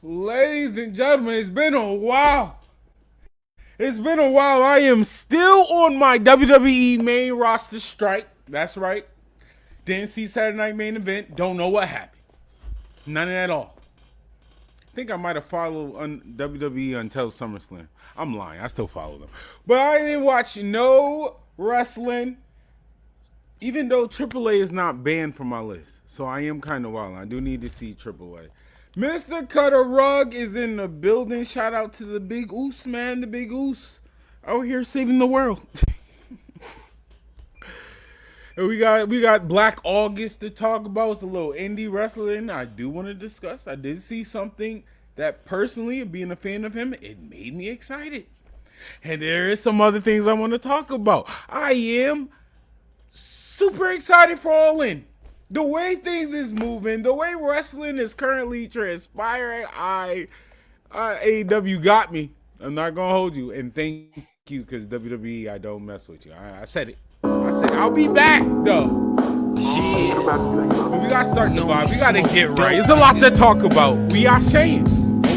Ladies and gentlemen, it's been a while. It's been a while. I am still on my WWE main roster strike. That's right. Didn't see Saturday Night Main Event. Don't know what happened. None at all. I think I might have followed WWE until SummerSlam. I'm lying. I still follow them. But I didn't watch no wrestling. Even though AAA is not banned from my list. So I am kind of wild. I do need to see AAA. Mr. Cutter Rug is in the building. Shout out to the Big Oos, man. The Big Oos out here saving the world. And we got Black August to talk about. It's a little indie wrestling I do want to discuss. I did see something that personally, being a fan of him, it made me excited. And there is some other things I want to talk about. I am super excited for All In. The way things is moving, the way wrestling is currently transpiring, AEW got me. I'm not going to hold you. And thank you, because WWE, I don't mess with you. I said it. I'll be back, though. Yeah. But we got to start the vibe. We got to get right. There's a lot to talk about. We are saying.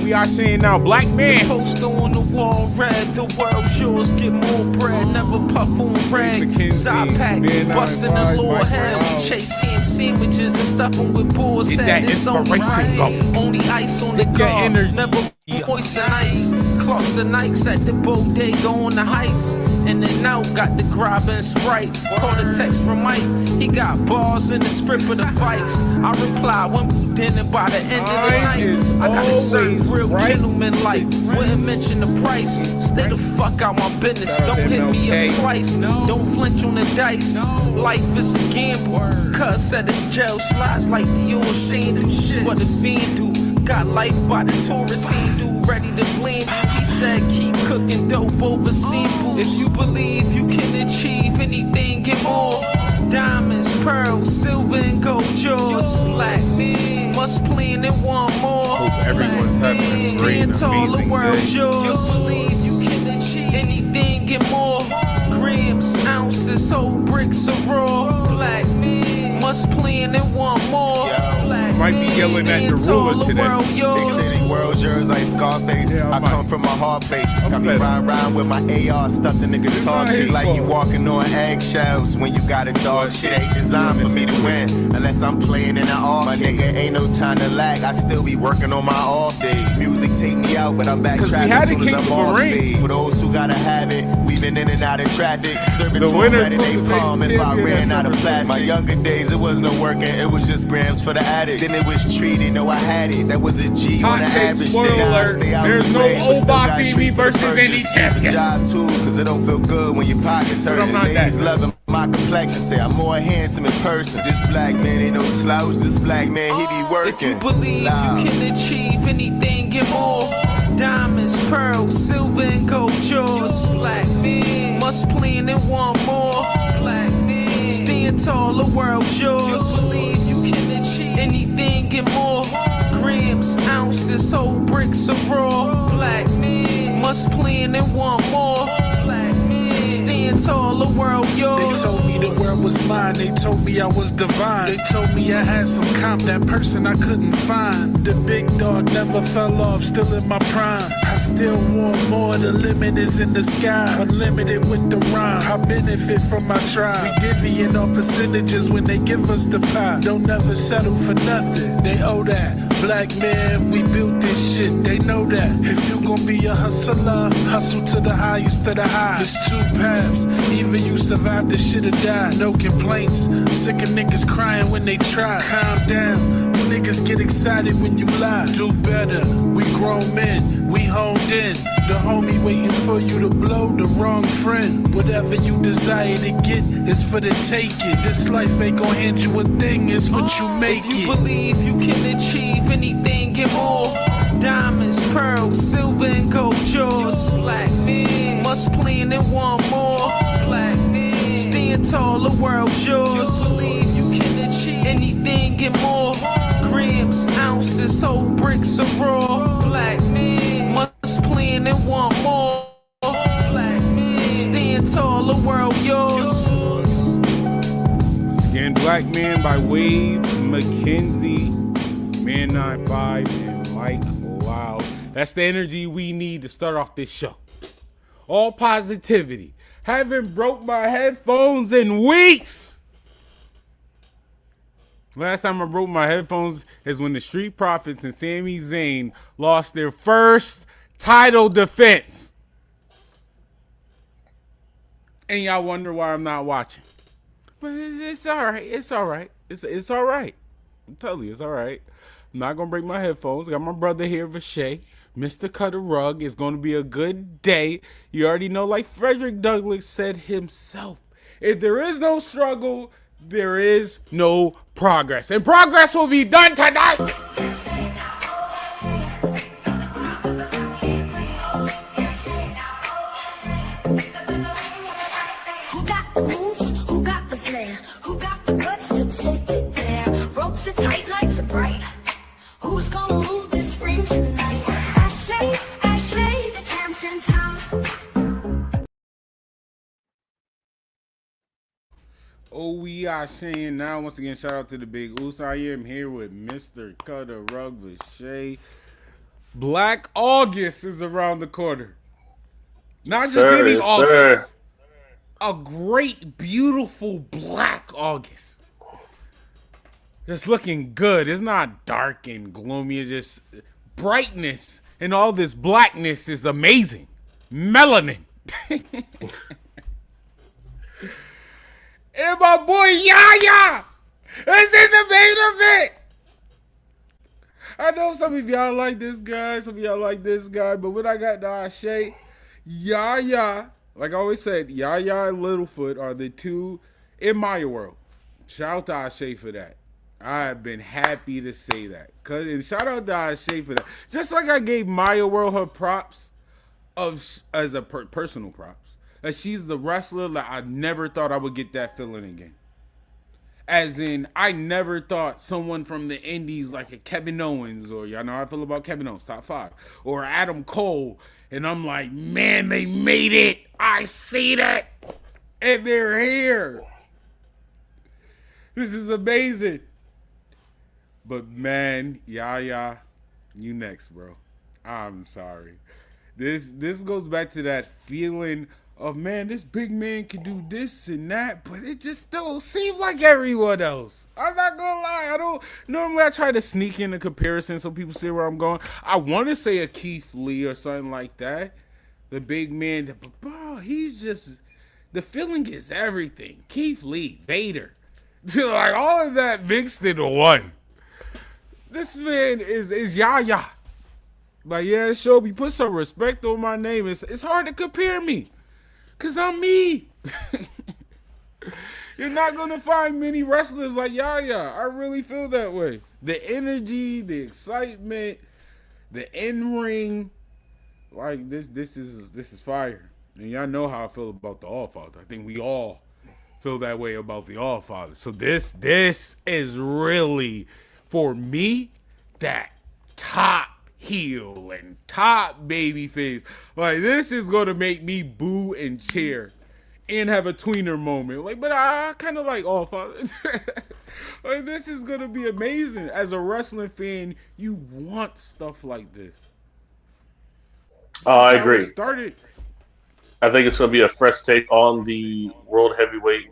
We are saying now, black man. Poster on the wall, red. The world's yours, get more bread. Never puff on rag. Side pack, busting the lower head. We chase him sandwiches and stuff them with balls. That inspiration go. Only ice on the car. Never poison ice. Clarks and Nikes at the bodega on the heist. In and out, got the grab and Sprite. Call a text from Mike. He got bars in the script of the fights. I reply when we dinner by the end of the night. I gotta serve real gentlemen like. Wouldn't mention the price. Stay the fuck out my business. Don't hit me up twice. Don't flinch on the dice. Life is a gamble. Cuz said the jail slides like the old scene. Do shit what the fiend do. Got life by the tourist scene. Do ready to blame you. He said keep cooking dope over simple. If you believe you can achieve anything, get more. Diamonds, pearls, silver and gold yours. Black men must plan and want more. Hope everyone's having a great, stand tall, the amazing world's day. yours. You believe you can achieve anything, get more. Grams, ounces, whole bricks of raw. Black men must plan and want more. Black Might be yelling at the ruler today. They say the world's yours like Scarface. Yeah, I come from a hard place. Got me riding with my AR, stuck the nigga talk. It's like you walking on eggshells when you got a dog. Shit ain't designed for me to win unless I'm playing in an arcade. My nigga ain't no time to lag. I still be working on my off days. Music take me out, but I'm back trapping as soon as I'm off stage. For those who gotta have it, weaving in and out of traffic. Serving to them right in they palm if I ran out of plastic. My younger days, it was no working, it was just grams for the addict. Then it was treated, know I had it. That was a G on the average. Then I stay out There's no Obafemi versus any champion. Job too, cause it don't feel good when your pockets hurt. Ladies loving my complexion, say I'm more handsome in person. This black man ain't no slouch. This black man, he be working. If you believe you can achieve anything, get more. Diamonds, pearls, silver and gold yours. Black men must plan and want more. Black men stand tall, the world's yours. You believe you can achieve anything, get more. Grams, ounces, whole bricks of raw. Black men must plan and want more. Black men stand tall, the world yours. They told me the world was mine. They told me I was divine. They told me I had some comp, that person I couldn't find. The big dog never fell off, still in my prime. I still want more, the limit is in the sky. Unlimited with the rhyme, I benefit from my tribe. We divvying on percentages when they give us the pie. Don't never settle for nothing, they owe that. Black man, we built this shit, they know that. If you gon' be a hustler, hustle to the highest of the high. There's two paths, either you survive this shit or die. No complaints, sick of niggas crying when they try. Calm down, you niggas get excited when you lie. Do better, we grown men, we honed in. The homie waiting for you to blow, the wrong friend. Whatever you desire to get is for the taking. This life ain't gon' hand you a thing, it's what you make it. If you it. believe you can achieve anything, get more. Diamonds, pearls, silver and gold yours. Black men must plan and want more. Black men stand tall, the world's yours. You believe you can achieve anything, get more. Grams, ounces, whole bricks of raw. Black men must plan and want more. Black men stand tall, the world yours. Once again, Black Man by Wave, McKenzie, Man 95, and Mike wow. That's the energy we need to start off this show. All positivity. Haven't broke my headphones in weeks. Last time I broke my headphones is when the Street Profits and Sami Zayn lost their first title defense. And y'all wonder why I'm not watching. But it's all right. It's all right. It's all right. I'm telling you, it's all right. I'm not going to break my headphones. Got my brother here, Vashay. Mr. Cutter Rug. It's going to be a good day. You already know, like Frederick Douglass said himself, if there is no struggle, there is no progress. And progress will be done tonight. Who got the moves? Who got the flair? Who got the guts to take it there? Ropes are tight, lights are bright. Who's gonna move this ring tonight? Asé, the champs in town. Oh, we are saying now, once again, shout out to the Big Oos. I am here with Mr. Cutter Rug Vashay. Black August is around the corner. Not just any August. A great, beautiful black August. Just looking good. It's not dark and gloomy. It's just brightness. And all this blackness is amazing. Melanin. And my boy Yaya is in the main event. I know some of y'all like this guy, some of y'all like this guy, but when I got to Asé, Yaya, like I always said, Yaya and Littlefoot are the two in my world. Shout out to Asé for that. I have been happy to say that. And shout out to Asé for that. Just like I gave Maya World her props as a personal props. That she's the wrestler that I never thought I would get that feeling again. As in, I never thought someone from the Indies like a Kevin Owens, or y'all know how I feel about Kevin Owens, top 5, or Adam Cole, and I'm like, man, they made it. I see that. And they're here. This is amazing. But man, Yaya, you next, bro. I'm sorry. This goes back to that feeling of, man, this big man can do this and that, but it just don't seem like everyone else. I'm not gonna lie. Normally I try to sneak in a comparison so people see where I'm going. I want to say a Keith Lee or something like that. The big man, but bro, he's just, the feeling is everything. Keith Lee, Vader. Like all of that mixed into one. This man is Yaya. Like, yeah, Shobi, put some respect on my name. It's hard to compare me. Because I'm me. You're not going to find many wrestlers like Yaya. I really feel that way. The energy, the excitement, the in-ring. Like, this is fire. And y'all know how I feel about the All-Father. I think we all feel that way about the All-Father. So this is really, for me, that top heel and top baby face. Like, this is gonna make me boo and cheer and have a tweener moment. Like, but I kind of like All-Father. Like, this is gonna be amazing. As a wrestling fan, you want stuff like this. I agree. Started. I think it's going to be a fresh take on the World Heavyweight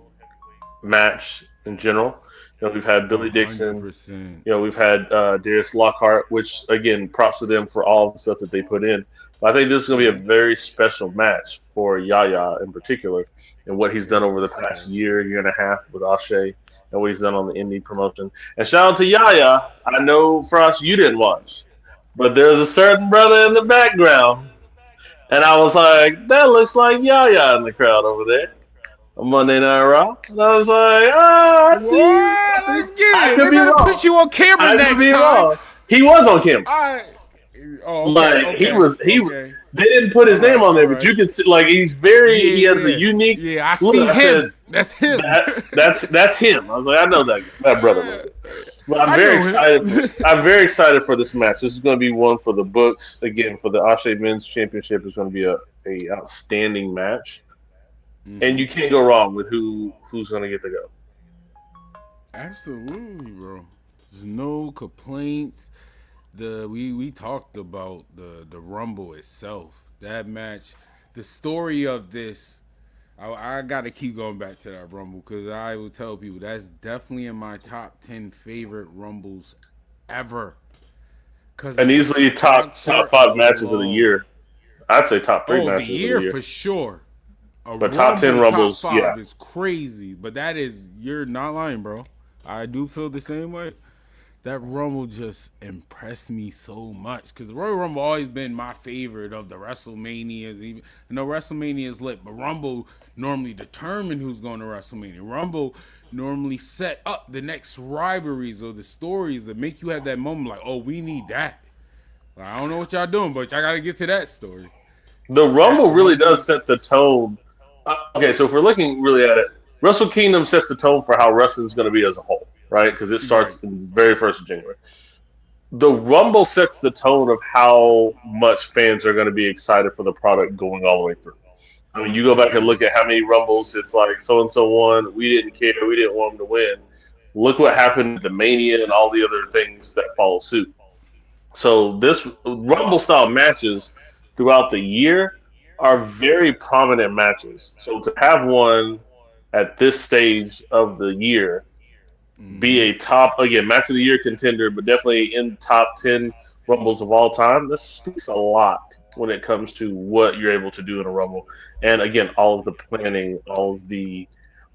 match in general. You know, we've had Billy Dixon. 100%. You know, we've had Darius Lockhart, which, again, props to them for all the stuff that they put in. But I think this is going to be a very special match for Yaya in particular and what he's done over the past year and a half with Asé and what he's done on the Indy promotion. And shout out to Yaya. I know, Frost, you didn't watch, but there's a certain brother in the background. And I was like, that looks like Yaya in the crowd over there on Monday Night Raw. And I was like, I see. What? Let's get it. They better wrong. put you on camera next time. Wrong. He was on camera. They didn't put his name on there, but you can see, like, he has a unique. Yeah, I see him. That's him. That's him. I was like, I know that brother. But I'm very excited. I'm very excited for this match. This is going to be one for the books. Again, for the Asé Men's Championship, it's going to be a outstanding match, and you can't go wrong with who's going to get to go. Absolutely, bro. There's no complaints. We talked about the Rumble itself. That match, the story of this. I got to keep going back to that Rumble because I will tell people that's definitely in my top 10 favorite Rumbles ever. Cause And of the easily top structure 5 matches of the alone. year. I'd say top 3 Oh, the matches of the year year. for sure. A But top 10 Rumble top Rumbles, 5 yeah. is crazy. But that is, you're not lying, bro. I do feel the same way. That Rumble just impressed me so much because Royal Rumble always been my favorite of the WrestleManias. Even I know WrestleMania is lit, but Rumble normally determine who's going to WrestleMania. Rumble normally set up the next rivalries or the stories that make you have that moment like, oh, we need that. Like, I don't know what y'all doing, but y'all got to get to that story. The Rumble That really Rumble, does set the tone. Okay, so if we're looking really at it, Wrestle Kingdom sets the tone for how wrestling is going to be as a whole, right? Because it right? starts in the very first of January. The Rumble sets the tone of how much fans are going to be excited for the product going all the way through. I mean, you go I back and agree. look at how many Rumbles it's like so and so won. We didn't care. We didn't want them to win. Look what happened at the Mania and all the other things that follow suit. So this Rumble style matches throughout the year are very prominent matches. So to have one at this stage of the year be a top again match of the year contender, but definitely in top 10 Rumbles of all time, this speaks a lot when it comes to what you're able to do in a Rumble. And again, all of the planning, all of the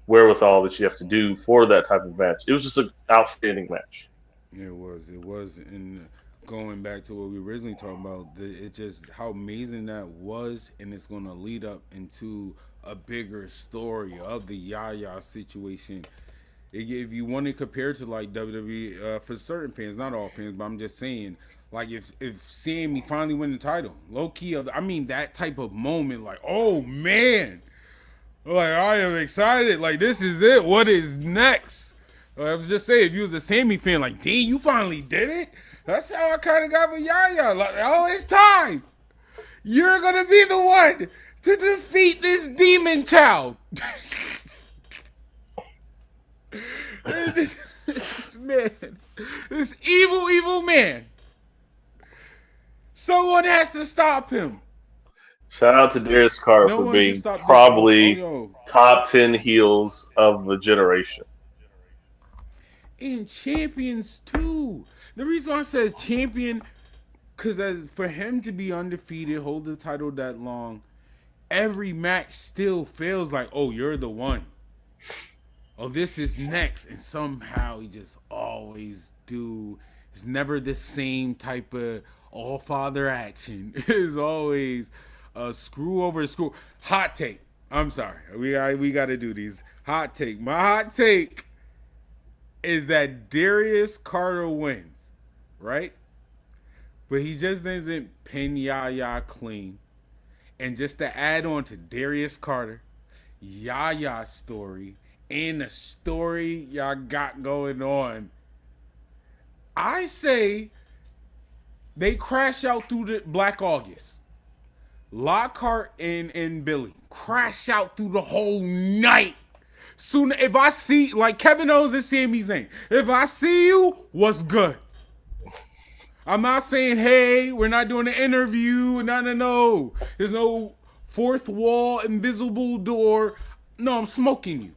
wherewithal that you have to do for that type of match. It was just an outstanding match. It was. It was. And going back to what we originally talked about, it just how amazing that was, and it's going to lead up into a bigger story of the Yaya situation. If you want to compare to like WWE, for certain fans, not all fans, but I'm just saying, like if Sammy finally win the title, low key, I mean that type of moment, like oh man, like I am excited, like this is it. What is next? I was just saying, if you was a Sammy fan, like, D, you finally did it. That's how I kind of got with Yaya. Like, oh, it's time. You're gonna be the one to defeat this demon child. this man, this evil man. Someone has to stop him. Shout out to Darius Carter No for one can being stop this. probably Yo. top 10 heels of the generation. And champions too. The reason why I says champion, because as for him to be undefeated, hold the title that long, every match still feels like, oh, you're the one. Oh, this is next, and somehow he just always do. It's never the same type of all father action. It's always a screw over screw. Hot take. I'm sorry. We got to do these. Hot take. My hot take is that Darius Carter wins, right? But he just doesn't pin Yaya clean. And just to add on to Darius Carter, Yaya's story, and the story y'all got going on, I say they crash out through the Black August. Lockhart and Billy crash out through the whole night. Soon, if I see, like Kevin Owens and Sami Zayn, if I see you, what's good? I'm not saying, hey, we're not doing an interview. No. There's no fourth wall, invisible door. No, I'm smoking you.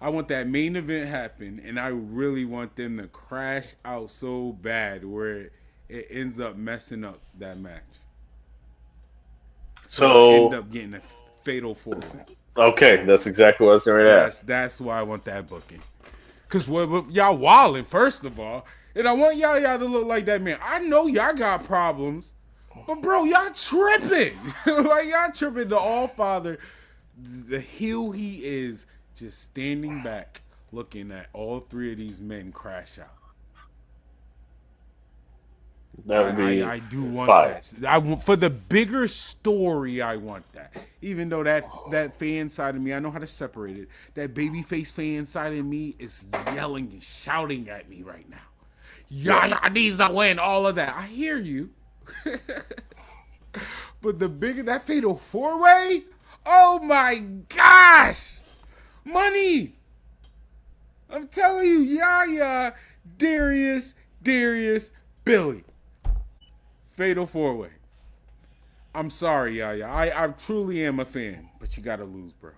I want that main event happen, and I really want them to crash out so bad where it ends up messing up that match. So I end up getting a fatal four-way. Okay, that's exactly what I was going to ask. That's why I want that booking. Because y'all wilding, first of all. And I want y'all to look like that man. I know y'all got problems. But, bro, y'all tripping. Like, y'all tripping. The All-Father, the heel he is, just standing back, looking at all three of these men crash out. That would be I do want fire. that. For the bigger story, I want that. Even though that fan side of me, I know how to separate it. That babyface fan side of me is yelling and shouting at me right now. Yaya needs to win, all of that. I hear you. But the bigger that fatal four-way, oh my gosh. Money. I'm telling you, Yaya, Darius, Billy. Fatal 4-way. I'm sorry, Yaya. I truly am a fan, but you gotta lose, bro.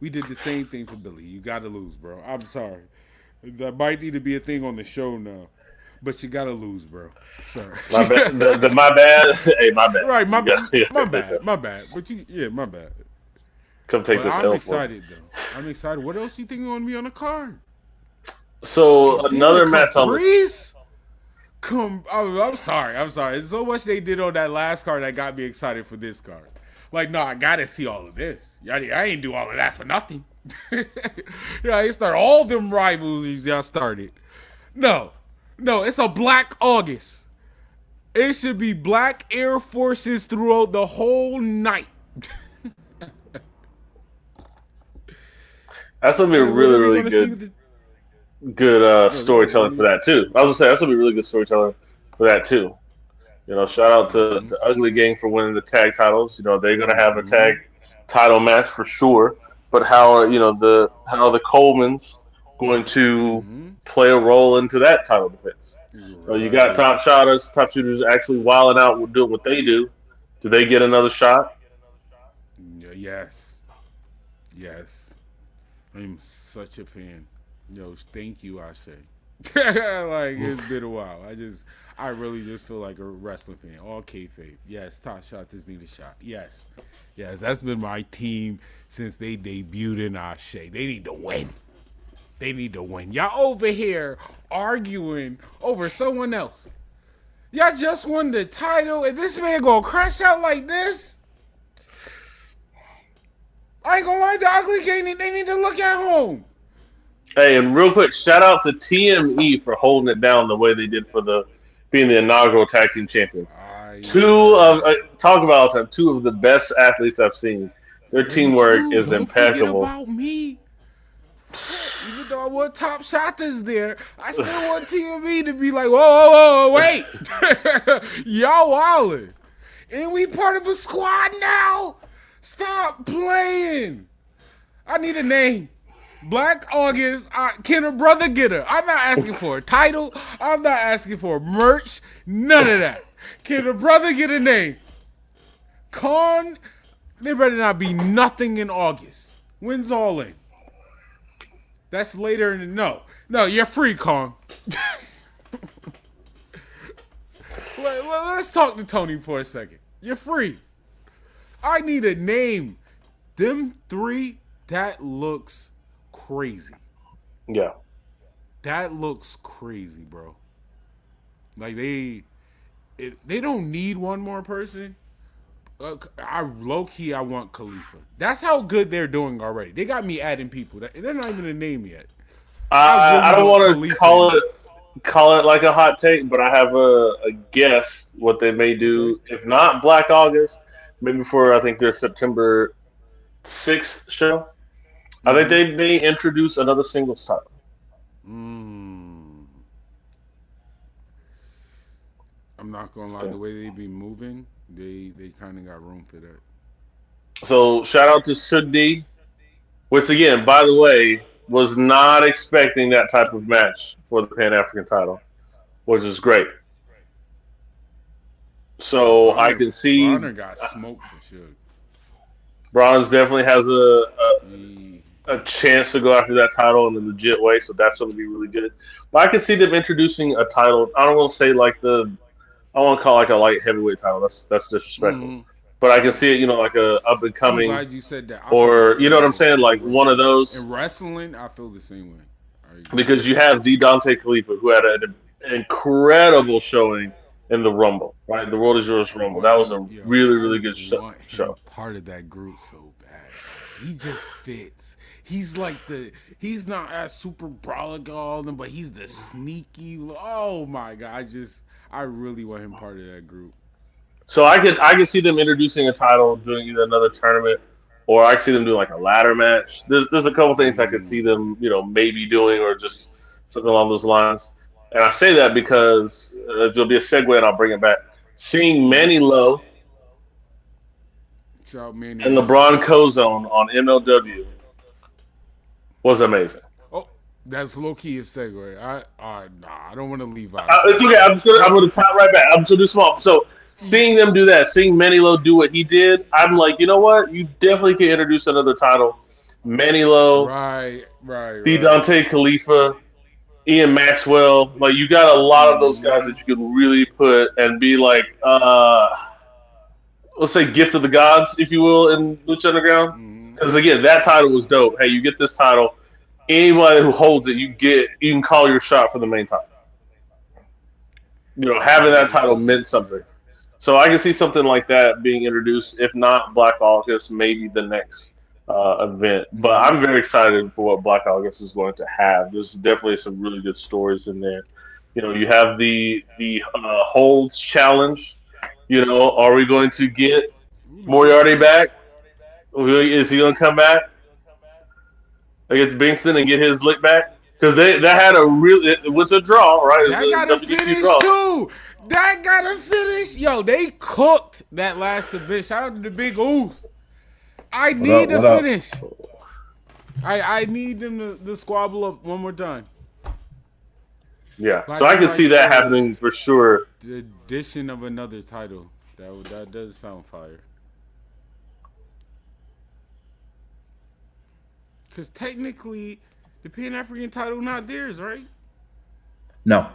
We did the same thing for Billy. You gotta lose, bro. I'm sorry. That might need to be a thing on the show now. But you gotta lose, bro. Sorry. My bad. My bad. Hey, my bad. Right, my my bad. My bad. But my bad. Come take But this I'm L excited, though. I'm excited. What else you think on me on the card? So another match on the... I'm sorry. There's so much they did on that last card that got me excited for this card. Like, no, I gotta see all of this. I ain't do all of that for nothing. I start all them rivalries y'all started. No, it's a Black August. It should be Black Air Forces throughout the whole night. That's gonna be really good storytelling for that too. I was gonna say that's gonna be really good storytelling for that too. You know, shout out to Ugly Gang for winning the tag titles. You know, they're gonna have a tag title match for sure. But how the Colemans going to play a role into that title defense? So you got top shooters actually wilding out doing what they do. Do they get another shot? Yes. I'm such a fan. Yo, thank you, Asé'N. Like, it's been a while. I really just feel like a wrestling fan. All kayfabe. Yes, top shot just need a shot. Yes, that's been my team since they debuted in Asé'N. They need to win. Y'all over here arguing over someone else. Y'all just won the title, and this man gonna crash out like this? I ain't gonna lie, the Ugly Gang, they need to look at home. Hey, and real quick, shout out to TME for holding it down the way they did for being the inaugural tag team champions. Two of the best athletes I've seen. Their teamwork is impeccable. Don't forget about me. Even though I want top shotters there, I still want TME to be like, whoa, wait. Y'all wildin'. And we part of a squad now? Stop playing. I need a name. Black August, can a brother get her? I'm not asking for a title. I'm not asking for merch. None of that. Can a brother get a name? Con, there better not be nothing in August. When's All In? That's later in the... No, you're free, Con. Let's talk to Tony for a second. You're free. I need a name. Them three, that looks crazy. Yeah. That looks crazy, bro. Like, they don't need one more person. I want Khalifa. That's how good they're doing already. They got me adding people. They're not even a name yet. I don't want to call it like a hot take, but I have a guess what they may do. Okay. If not Black August, maybe for I think their September 6th show. I think they may introduce another singles title. I'm not gonna lie, the way they be moving, they kind of got room for that. So shout out to Sudi, which again, by the way, was not expecting that type of match for the Pan African title, which is great. So I can see Bronner got smoked for sure. Bronze definitely has a chance to go after that title in a legit way, so that's going to be really good. But I can see them introducing a title. I don't want to say I want to call it like a light heavyweight title. That's disrespectful. But I can see it, like a up and coming. I'm glad you said that. Or you know what I'm saying, like one of those. In wrestling, I feel the same way. Because you have Dante Khalifa, who had an incredible showing in the Rumble, right? The World Is Yours Rumble. That was a really good show. Part of that group so bad. He just fits. He's like he's not as super brolic all of them, but he's the sneaky. Oh my God! I really want him part of that group. So I could see them introducing a title, doing either another tournament, or I could see them doing like a ladder match. There's a couple things I could see them, maybe doing, or just something along those lines. And I say that because there'll be a segue, and I'll bring it back. Seeing Manny Lowe and LeBron Cozone on MLW was amazing. That's low key a segue. I don't want to leave out. It's okay. I'm gonna top right back. I'm just gonna do small. So seeing them do that, seeing Manilo do what he did, I'm like, you know what? You definitely can introduce another title. Manilo, D. Right. Dante Khalifa, Ian Maxwell. Like you got a lot of those guys that you can really put and be like, let's say, gift of the gods, if you will, in Lucha Underground. Because again, that title was dope. Hey, you get this title. Anybody who holds it, you can call your shot for the main title. Having that title meant something. So I can see something like that being introduced. If not Black August, maybe the next event. But I'm very excited for what Black August is going to have. There's definitely some really good stories in there. You have the holds challenge. Are we going to get Moriarty back? Is he going to come back against Bingston and get his lick back? Because that had it was a draw, right? That got to finish too. That got to finish. Yo, they cooked that last event. Shout out to the Big Oof. I need to finish. I need them to squabble up one more time. Yeah, so I can see that happening for sure. The addition of another title. That does sound fire. Because technically, the Pan-African title not theirs, right? No.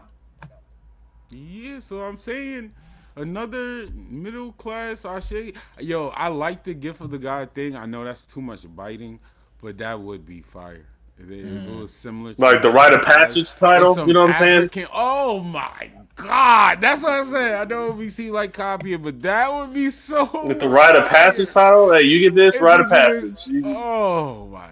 Yeah, so I'm saying another middle class Asé'N. Yo, I like the gift of the God thing. I know that's too much biting, but that would be fire. If it was similar to like the Rite of Passage title, you know what I'm saying? Oh my God, that's what I said. I know we see like copying, but that would be so. With the Rite of Passage title, hey, you get this Rite of Passage. Oh my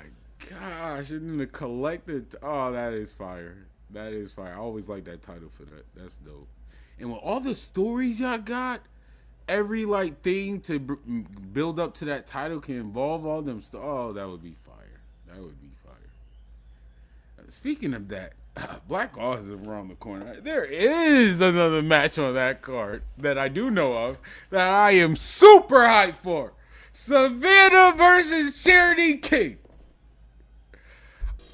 gosh, and then the collected. Oh, that is fire. That is fire. I always like that title for that. That's dope. And with all the stories y'all got, every like thing to build up to that title can involve all them. Oh, that would be fire. That would be fire. Speaking of that, Black Oz is around the corner. There is another match on that card that I do know of that I am super hyped for. Savannah versus Charity King.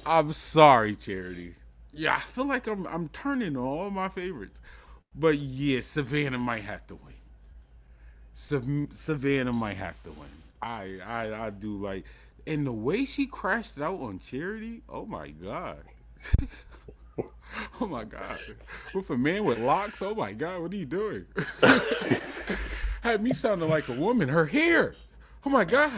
I'm sorry, Charity. Yeah, I feel like I'm turning on all my favorites. But yeah, Savannah might have to win. Savannah might have to win. I do like, and the way she crashed out on Charity, oh my God. Oh my God. With a man with locks, oh my God, what are you doing? Had me sounding like a woman. Her hair. Oh my God.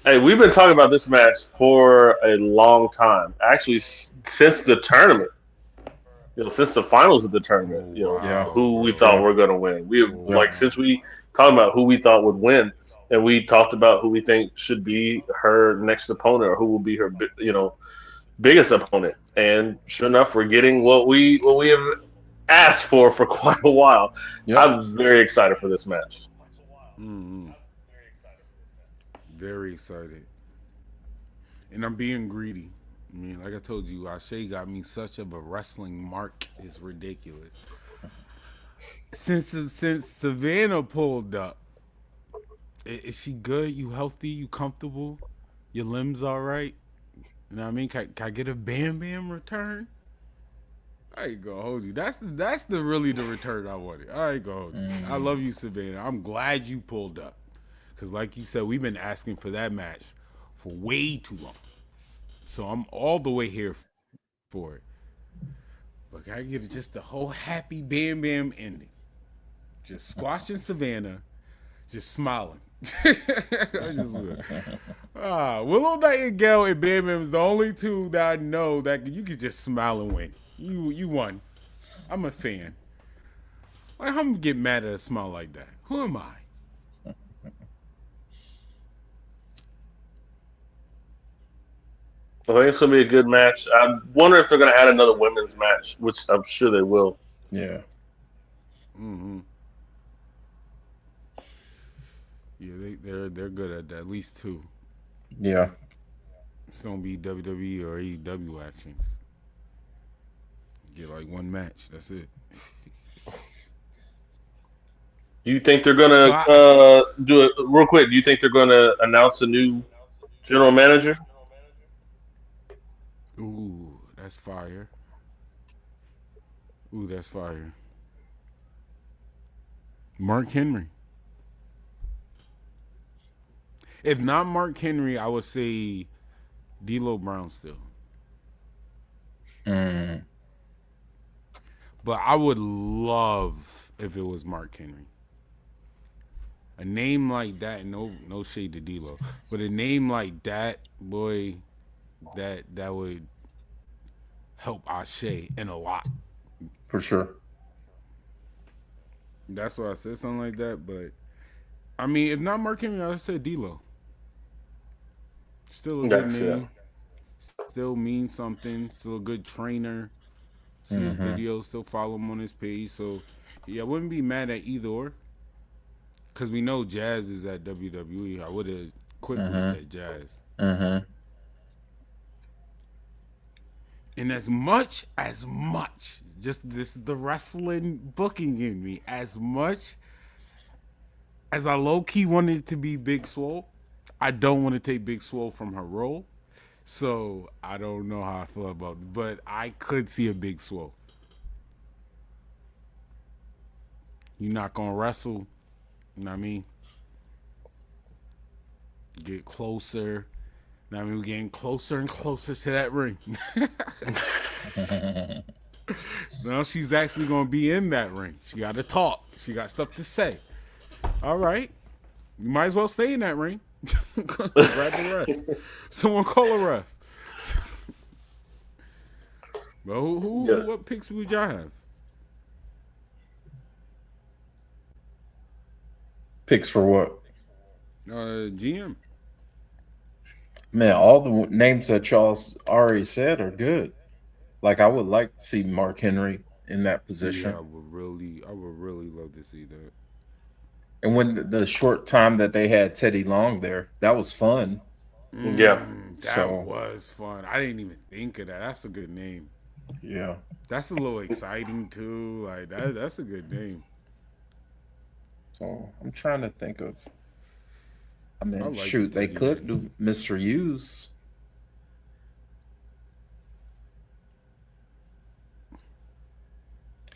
Hey, we've been talking about this match for a long time. Actually, since the tournament. Since the finals of the tournament, who we thought were going to win. Since we talked about who we thought would win, and we talked about who we think should be her next opponent or who will be her, biggest opponent. And sure enough, we're getting what we have asked for quite a while. Yep. I'm very excited for this match. Mm-hmm. Very excited, and I'm being greedy. I mean, like I told you, Asé'N got me such of a wrestling mark. It's ridiculous. Since Savannah pulled up, is she good? You healthy? You comfortable? Your limbs all right? You know what I mean? Can I get a Bam Bam return? I ain't gonna hold you. That's really the return I wanted. I ain't gonna hold you. I love you, Savannah. I'm glad you pulled up. Because like you said, we've been asking for that match for way too long. So I'm all the way here for it. But I get just the whole happy Bam Bam ending. Just squashing Savannah, just smiling. Willow Nightingale and Bam Bam is the only two that I know that you could just smile and win. You won. I'm a fan. Like, how am I gonna get mad at a smile like that? Who am I? I think it's going to be a good match. I wonder if they're going to add another women's match, which I'm sure they will. Yeah. Mm-hmm. Yeah, they're good at that. At least two. Yeah. It's going to be WWE or AEW actions. Get like one match. That's it. Do you think they're going to do it real quick? Do you think they're going to announce a new general manager? Ooh, that's fire. Ooh, that's fire. Mark Henry. If not Mark Henry, I would say D'Lo Brown still. Mm, But I would love if it was Mark Henry. A name like that, no shade to D'Lo, but a name like that, boy, that would help Ashe in a lot. for sure. That's why I said something like that. But I mean, if not Mark Henry, I would say D'Lo. Still a good That's it. name. Still means something. Still a good trainer. See his Mm-hmm. videos. Still follow him on his page. So yeah, I wouldn't be mad at either or. Cause we know Jazz is at WWE. I would have quickly Mm-hmm. said Jazz. Mm-hmm. And as much, just this is the wrestling booking in me. As much as I low key wanted it to be Big Swole, I don't want to take Big Swole from her role. So I don't know how I feel about it. But I could see a Big Swole. You're not gonna wrestle, you know what I mean? Get closer. You know what I mean, we're getting closer and closer to that ring. Now she's actually gonna be in that ring. She got to talk. She got stuff to say. All right, you might as well stay in that ring. Grab the ref. Someone call a ref. But Yeah. what picks would y'all have? Picks for what? GM. Man, all the names that y'all already said are good. Like I would like to see Mark Henry in that position. Yeah, I would really love to see that. And when the short time that they had Teddy Long there, that was fun. Yeah. That So- was fun. I didn't even think of that. That's a good name. Yeah. That's a little exciting too. Like that's a good name. So I'm trying to think of. I mean, I like shoot, they Teddy could Long. do Mr. Hughes.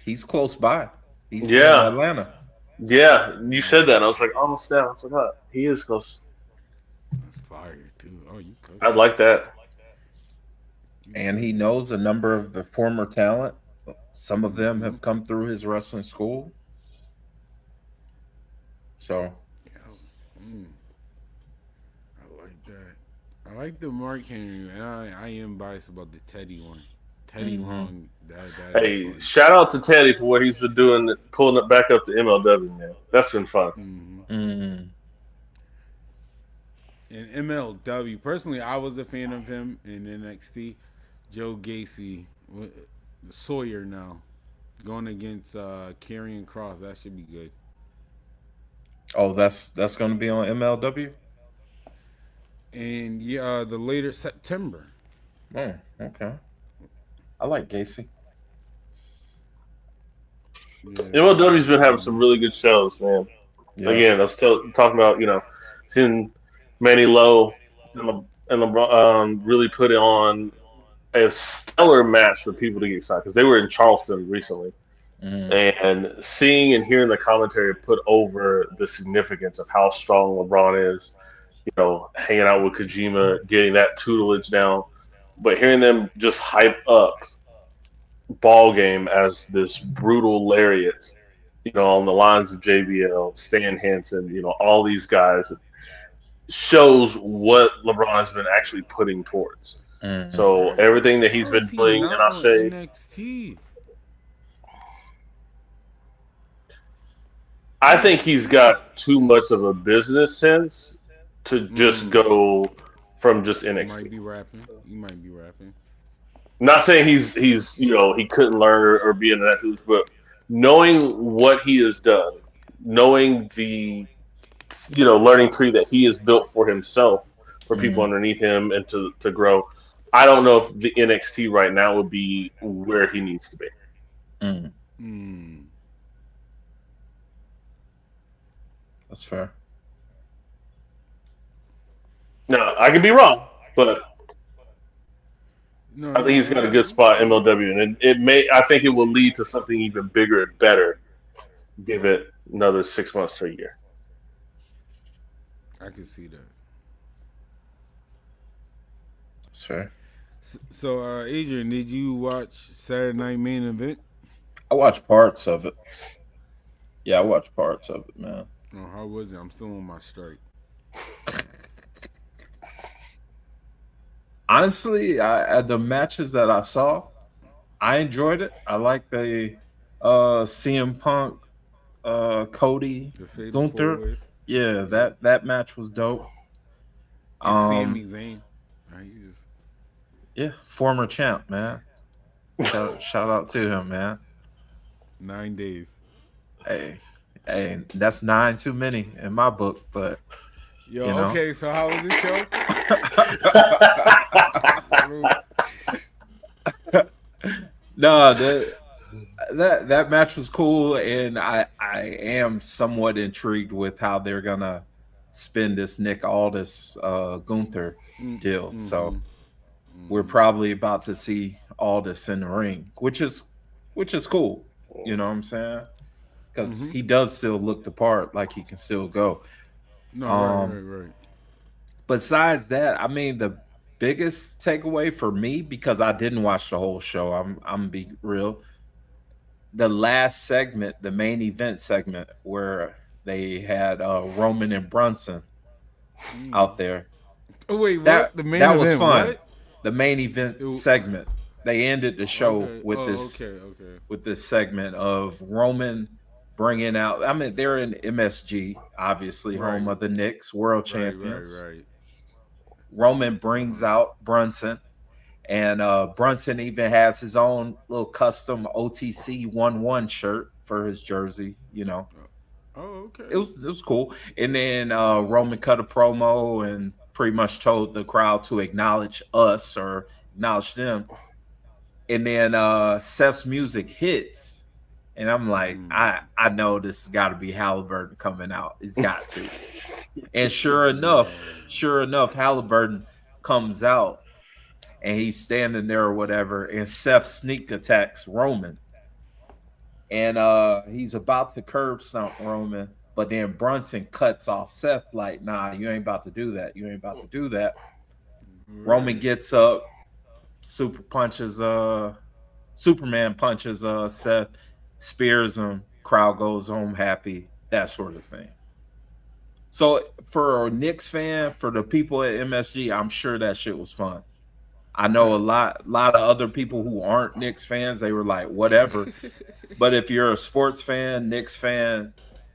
He's close by. He's in Yeah. Atlanta. Yeah. You said that. And I was like, oh snap, I forgot. He is close. That's fire too. Oh, you could. I'd like that. And he knows a number of the former talent. Some of them have come through his wrestling school. So I like that. I like the Mark Henry, and I am biased about the Teddy one. Teddy Long, that is Hey, fun. shout out to Teddy for what he's been doing, pulling it back up to MLW, man. That's been fun. mm, In MLW, personally, I was a fan of him in NXT. Joe Gacy, Sawyer now, going against Karrion Cross. That should be good. oh, that's going to be on MLW. And yeah, the later September. Oh, okay. I like Gacy. Yeah, MLW's been having some really good shows, man. Yeah. Again, I was talking about, seeing Manny Lowe and LeBron really put on a stellar match for people to get excited because they were in Charleston recently. And seeing and hearing the commentary put over the significance of how strong LeBron is, hanging out with Kojima, getting that tutelage down, but hearing them just hype up Ball Game as this brutal lariat, on the lines of JBL, Stan Hansen, all these guys, shows what LeBron has been actually putting towards. So everything that he's How been is he doing, and not I on say, NXT? I think he's got too much of a business sense to just go from just You might NXT. be rapping. You might be rapping. Not saying he's he couldn't learn or be in that who's, but knowing what he has done, knowing the learning tree that he has built for himself, for people underneath him, and to grow. I don't know if the NXT right now would be where he needs to be. That's fair. Now I could be wrong, but No, I think he's got a good I spot get it. MLW, and it may. I think it will lead to something even bigger and better. Give it another 6 months to a year. I can see that. That's fair. So, Adrian, did you watch Saturday Night Main Event? I watched parts of it. Yeah, I watched parts of it, man. Oh, how was it? I'm still on my strike. Honestly, the matches that I saw, I enjoyed it. I like the CM Punk, Cody, The Fatal Four Gunther. Way. Yeah, Yeah. that match was dope. And Sami Um, Zayn. He just yeah, former champ, man. Shout out to him, man. 9 days. Hey, hey, that's 9 too many in my book, but Yo, you know. okay, so how was the show? No, that match was cool, and I am somewhat intrigued with how they're gonna spin this Nick Aldis Gunther deal. So we're probably about to see Aldis in the ring, which is cool. You know what I'm saying? Because he does still look the part, like he can still go. No, right. Besides that, I mean, the biggest takeaway for me, because I didn't watch the whole show, I'm gonna be real. The last segment, the main event segment, where they had Roman and Brunson out there. Oh wait, That what? The main that event? was fun. What? The main event segment. They ended the show Okay. with Okay. with this segment of Roman bringing out. I mean, they're in MSG, obviously, home Right. of the Knicks, world champions. Right. Roman brings out Brunson, and Brunson even has his own little custom OTC 1-1 shirt for his jersey. You know, Oh, okay. it was cool. And then Roman cut a promo and pretty much told the crowd to acknowledge us or acknowledge them. And then Seth's music hits, and I'm like, I know this has got to be Halliburton coming out. It's got to. And sure enough, Halliburton comes out, and he's standing there or whatever, and Seth sneak attacks Roman, and he's about to curb stomp Roman, but then Brunson cuts off Seth like, nah, you ain't about to do that. You ain't about to do that. Roman gets up, Superman punches Seth, spears him, crowd goes home happy, that sort of thing. So for a Knicks fan, for the people at MSG, I'm sure that shit was fun. I know a lot of other people who aren't Knicks fans, they were like, whatever. But if you're a sports fan, Knicks fan,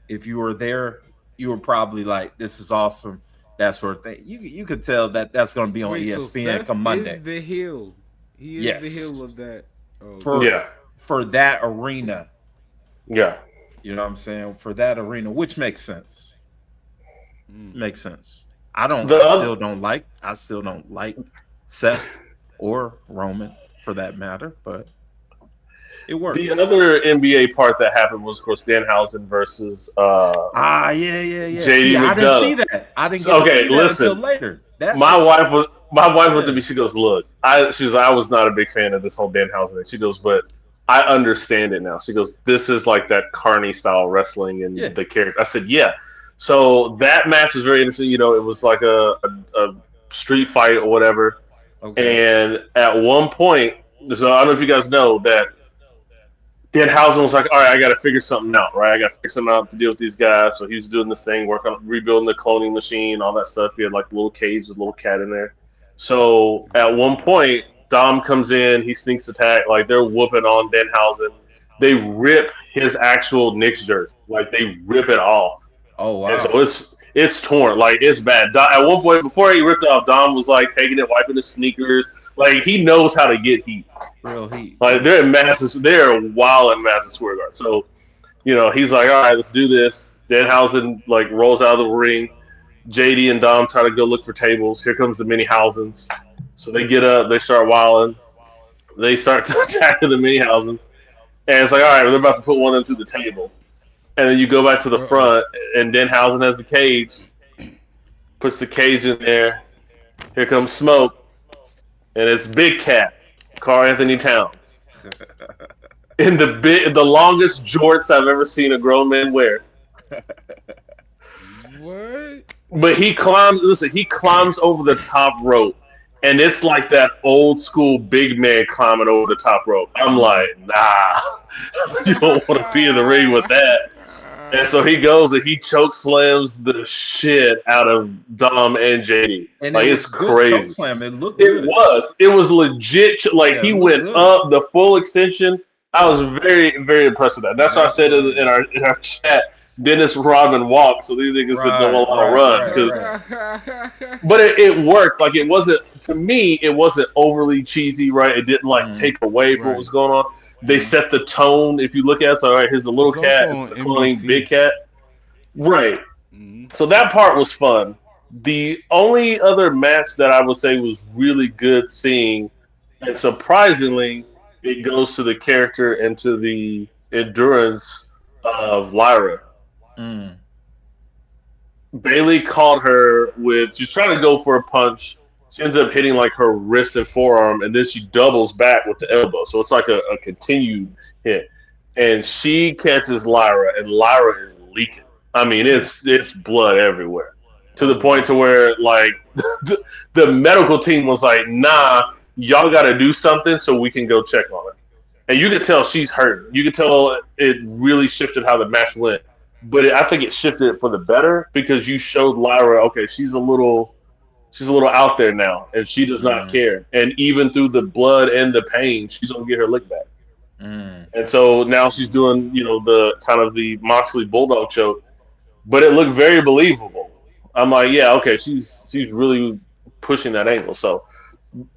if you were there, you were probably like, this is awesome, that sort of thing. You could tell that that's going to be on Wait, ESPN so Seth come Monday. is the heel. He is the heel of that. Yeah. For that arena. Yeah. You know what I'm saying? For that arena, which makes sense. Makes sense. I still don't like Seth or Roman for that matter, but it worked. The another NBA part that happened was, of course, Danhausen versus yeah. JD See, I didn't see McDonough. that. I didn't get to see that until later. My wife looked at me. She goes, "Look, I was not a big fan of this whole Danhausen thing." She goes, "But I understand it now." She goes, "This is like that Carney style wrestling and the character." I said, "Yeah." So that match was very interesting. You know, it was like a street fight or whatever. Okay. And at one point, so I don't know if you guys know that Danhausen was like, all right, I got to figure something out, right? I got to figure something out to deal with these guys. So he was doing this thing, working on rebuilding the cloning machine, all that stuff. He had like a little cage, a little cat in there. So at one point, Dom comes in, he sneaks attack, like they're whooping on Danhausen. They rip his actual Knicks jersey, like they rip it off. Oh wow! And so it's torn, like it's bad. At one point, before he ripped it off, Dom was like taking it, wiping his sneakers. Like he knows how to get heat. Real heat. Like they're wild in Madison Square Garden. So, you know, he's like, all right, let's do this. Danhausen like rolls out of the ring. JD and Dom try to go look for tables. Here comes the mini Housens. So they get up, they start wilding. They start to attack the mini Housens. And it's like, all right, they're about to put one of them through the table. And then you go back to the front, and Danhausen has the cage, puts the cage in there. Here comes Smoke, and it's Big Cat. Karl Anthony Towns, in the longest jorts I've ever seen a grown man wear. What? But he climbs. Listen, he climbs over the top rope, and it's like that old school big man climbing over the top rope. I'm like, nah, you don't want to be in the ring with that. And so he goes and he choke slams the shit out of Dom and JD. And like it it's was good choke crazy. slam. It looked It good. was. It was legit. Like Yeah, he it looked went good. up the full extension. I was very, very impressed with that. That's why I said in our chat, Dennis Rodman walked, so these niggas said don't want to run because. But it worked. Like it wasn't to me. It wasn't overly cheesy, right? It didn't like take away from what was going on. They set the tone. If you look at it, so all right, here's the little It's cat, also it's the on cloning NBC. big cat. Right. So that part was fun. The only other match that I would say was really good seeing, and surprisingly, it goes to the character and to the endurance of Lyra. Mm. Bailey caught her with, she's trying to go for a punch. She ends up hitting like her wrist and forearm, and then she doubles back with the elbow. So it's like a continued hit. And she catches Lyra, and Lyra is leaking. I mean, it's blood everywhere. To the point to where like the medical team was like, nah, y'all got to do something so we can go check on her. And you could tell she's hurt. You could tell it really shifted how the match went. But I think it shifted it for the better because you showed Lyra, okay, she's a little out there now, and she does not care. And even through the blood and the pain, she's gonna get her lick back. And so now she's doing, the kind of the Moxley Bulldog choke, but it looked very believable. I'm like, yeah, okay, she's really pushing that angle. So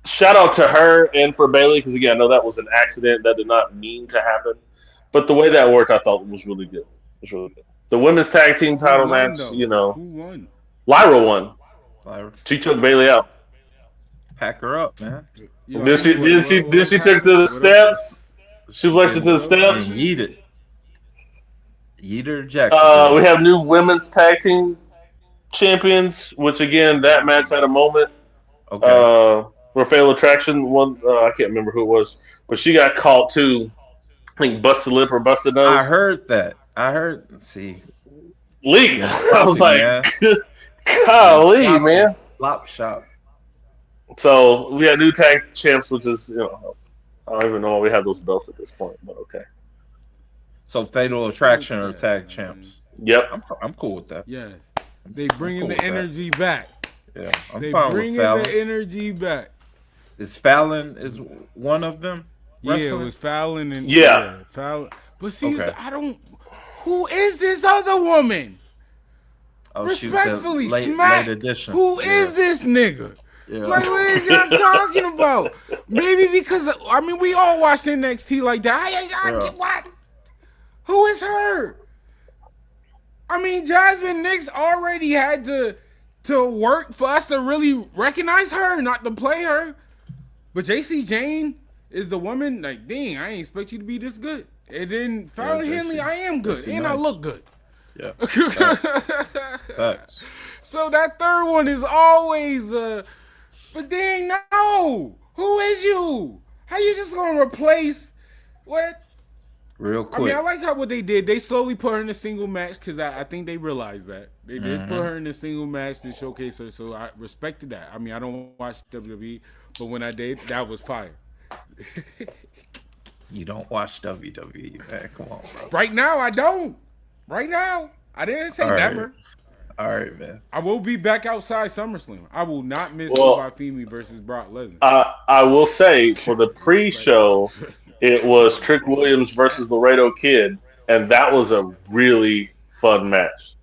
shout out to her and for Bailey because again, I know that was an accident that did not mean to happen, but the way that worked, I thought was really good. It was really good. The women's tag team title match, Who won? Lyra won. Lyra. She took Bailey out. Pack her up, man. Yo, Then she took to the steps. She flexed to the steps. Yeet Yeeter Jackson. We have new women's tag team champions, which again, that match had a moment. Okay. Where Fatal Attraction won. I can't remember who it was, but she got caught too. I think busted lip or busted nose. I heard that. See. Leak. I was like, man. golly, man. Flop shop. So we had new tag champs, which is, I don't even know why we have those belts at this point, but okay. So Fatal Attraction or tag champs. Yep. I'm cool with that. Yes. They bringing cool the with that. energy back. Yeah, I'm They fine with bringing Fallon. the energy back. Is Fallon one of them? Yeah, it wrestling? was Fallon and Yeah. Fallon. But see, Okay. I don't. Who is this other woman? Oh, she was the Respectfully, late Smack. edition. Who is this nigga? Yeah. Like, what is y'all talking about? Maybe because we all watched NXT like that. Yeah. What? Who is her? Jasmine Nix already had to work for us to really recognize her, not to play her. But JC Jane is the woman. Like, dang, I ain't expect you to be this good. And then Fallon Henley, I am good, and I look good. Yeah. Facts. So that third one is always, but dang, no. Who is you? How you just gonna replace what? Real quick. I like what they did. They slowly put her in a single match because I think they realized that. They did put her in a single match to showcase her, so I respected that. I don't watch WWE, but when I did, that was fire. You don't watch WWE, man. Come on, bro. Right now, I don't. Right now, I didn't say All right. never. All right, man. I will be back outside SummerSlam. I will not miss Femi versus Brock Lesnar. I will say for the pre-show, it was Trick Williams versus Laredo Kid, and that was a really fun match.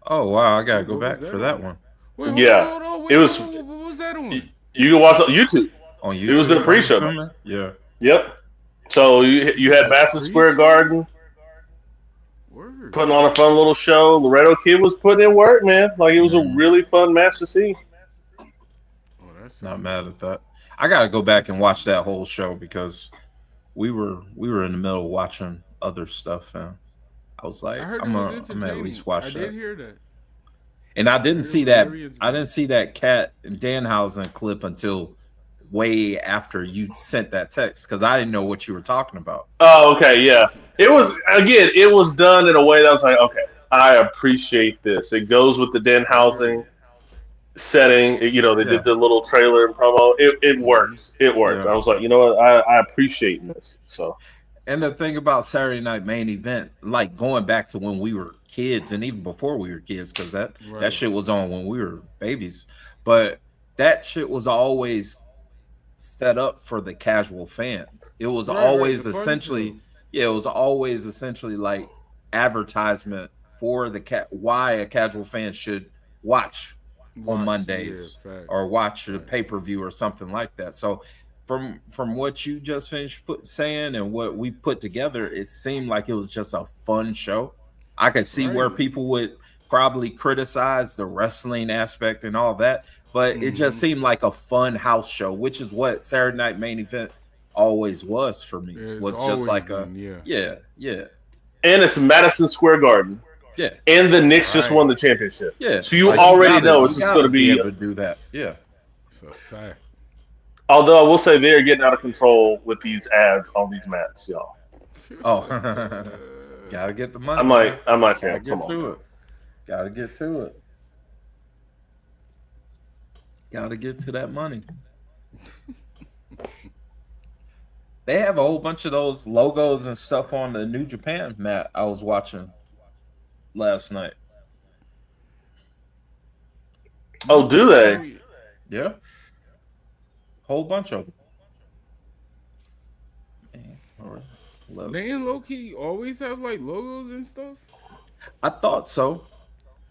Oh wow, I gotta go back for that one. Wait, Yeah. hold It was- what was that on? You can watch it on YouTube. On YouTube. It was the pre-show match. Yeah. Yep. So you had Madison Square Garden Word. putting on a fun little show. Laredo Kid was putting in work, man. Like it was a really fun match to see. Oh, that's Not mad at that. I gotta go back and watch that whole show because we were in the middle of watching other stuff, and I was like, I heard I'm it was gonna at entertaining. least watch I that. did hear that. And I didn't It see was that. very I didn't see that Cat and Danhausen clip until way after you sent that text because I didn't know what you were talking about. Oh, okay, yeah. It was again. It was done in a way that was like, okay, I appreciate this. It goes with the Den Right. housing setting. You know, they Yeah, did the little trailer and promo. It worked. It worked. yeah. I was like, you know what, I appreciate this. So And the thing about Saturday Night Main Event, like going back to when we were kids and even before we were kids, because that Right. shit was on when we were babies, but that shit was always set up for the casual fan. It was Right. The always funny show. essentially, yeah, it was always essentially like advertisement for the why a casual fan should watch on Watch. Yeah. Mondays or Facts. watch the Facts. pay-per-view or something like that. So from what you just finished saying and what we put together, it seemed like it was just a fun show. I could see where Right. people would probably criticize the wrestling aspect and all that, but it just seemed like a fun house show, which is what Saturday Night Main Event always was for me. It's Was just always like been. Yeah. yeah, and it's Madison Square Garden, yeah, and the Knicks just Right. won the championship. yeah. So you Like, already know you it's just going gotta to be be. able to do that. Yeah. It's a fact. Although I will say they are getting out of control with these ads on these mats, y'all. Oh, gotta get the money. I'm like, Gotta fam, get come on. to it. Gotta get to it. Gotta get to that money. They have a whole bunch of those logos and stuff on the New Japan mat I was watching last night. Oh, do they? Yeah. Whole bunch of them. Man, all right. Love it. They in low key always have like logos and stuff. I thought so.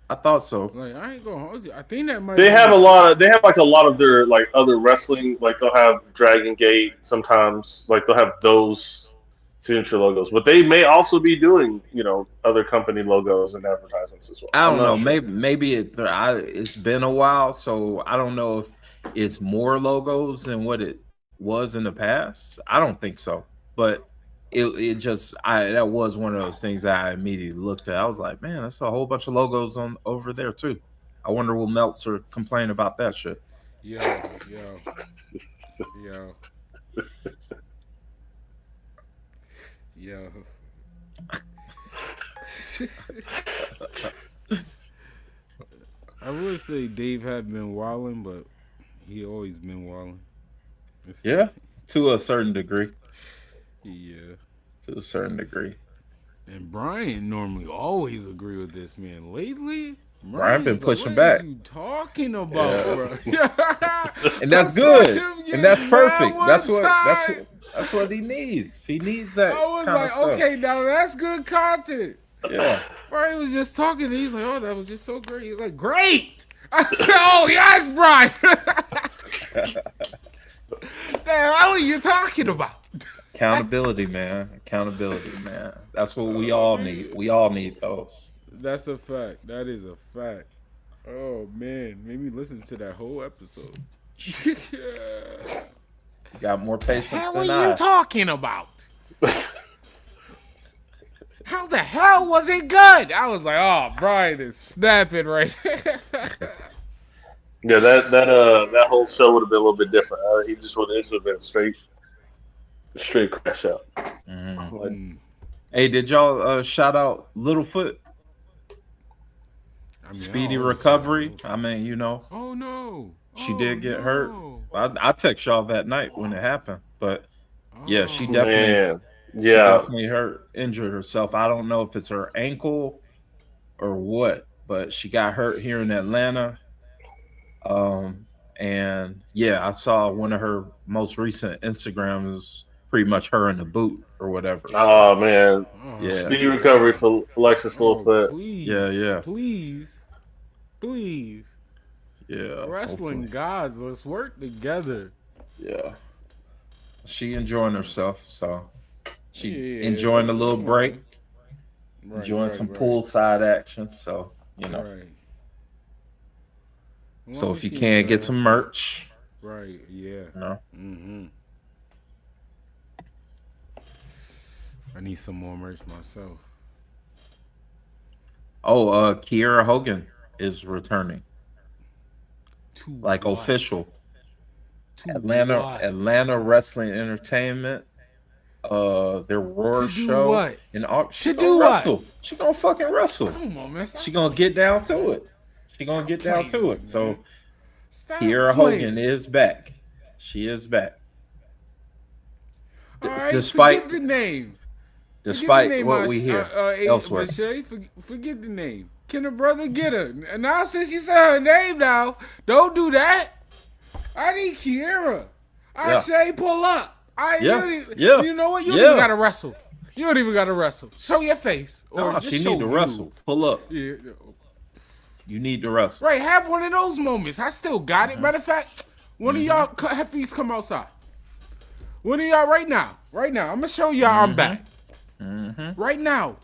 Like I ain't gonna hold you. I think that might. They be have the a lot of. They have like a lot of their like other wrestling. Like they'll have Dragon Gate sometimes. Like they'll have those signature logos, but they may also be doing other company logos and advertisements as well. I I'm don't know. not sure. Maybe it's been a while, so I don't know if it's more logos than what it was in the past. I don't think so, but it just that was one of those things that I immediately looked at. I was like, man, that's a whole bunch of logos on over there too. I wonder will Meltzer complain about that shit. Yo, yo, yo, yo. I would say Dave had been wilding, but he always been wilding. Yeah, to a certain degree. Yeah. To a certain degree. And Brian normally always agree with this man. Lately, Brian been Brian's pushing what back. Is you talking about, bro? And that's good. And that's perfect. That's what he needs. He needs that. I was kind like, of stuff. okay, now that's good content. Yeah. Brian was just talking, and he's like, oh, that was just so great. He's like, great. I said, oh, yes, Brian. The hell are you talking about? Accountability, man. Accountability, man. That's what we all need. We all need those. That's a fact. That is a fact. Oh, man. Maybe listen to that whole episode. Got more patience How than are I. you talking about? How the hell was it good? I was like, oh, Brian is snapping right there. Yeah, that whole show would have been a little bit different. He just would have been a straight crash out. Mm-hmm. Like, Hey, did y'all shout out Littlefoot? I mean, Speedy I always recovery. say, I mean, oh, no. she Oh, did get hurt. no. I text y'all that night when it happened, but yeah, she Oh. definitely, man, she yeah, definitely injured herself. I don't know if it's her ankle or what, but she got hurt here in Atlanta. And yeah, I saw one of her most recent Instagrams, pretty much her in the boot or whatever. oh man, Oh, Yeah. speedy recovery for Alexis Oh, Littlefoot. please. Yeah. Please. Please. Yeah, Wrestling hopefully. gods, let's work together. Yeah, she enjoying herself, so she Yeah, enjoying a little that's break, Right, enjoying right, some right. poolside action. So Right. So Well, if you she can get does. some merch, Right, yeah. Mm-hmm. I need some more merch myself. Oh, Kiera Hogan is returning, To like what? official. Atlanta Wrestling Entertainment. Their Roar To do show. what? And all, she To gonna do what? wrestle. She gonna fucking wrestle. Come on, man. Stop She gonna playing. get down to it. She gonna Stop get down playing to with it. me, So man. Stop Kiera playing. Hogan is back. She is back. All right, Despite forget the name. despite what we hear elsewhere. Forget the name. Can a brother get her? Now since you said her name now, don't do that. I need Kiera. Asé, pull up. You know what? You don't even gotta wrestle. You don't even gotta wrestle. Show your face. Or No, just she show need to you. wrestle. Pull up. Yeah. You need to wrestle. Right, have one of those moments. I still got it. Matter of fact, one of y'all hefties come outside. One of y'all right now. Right now. I'm gonna show y'all I'm back. Right now.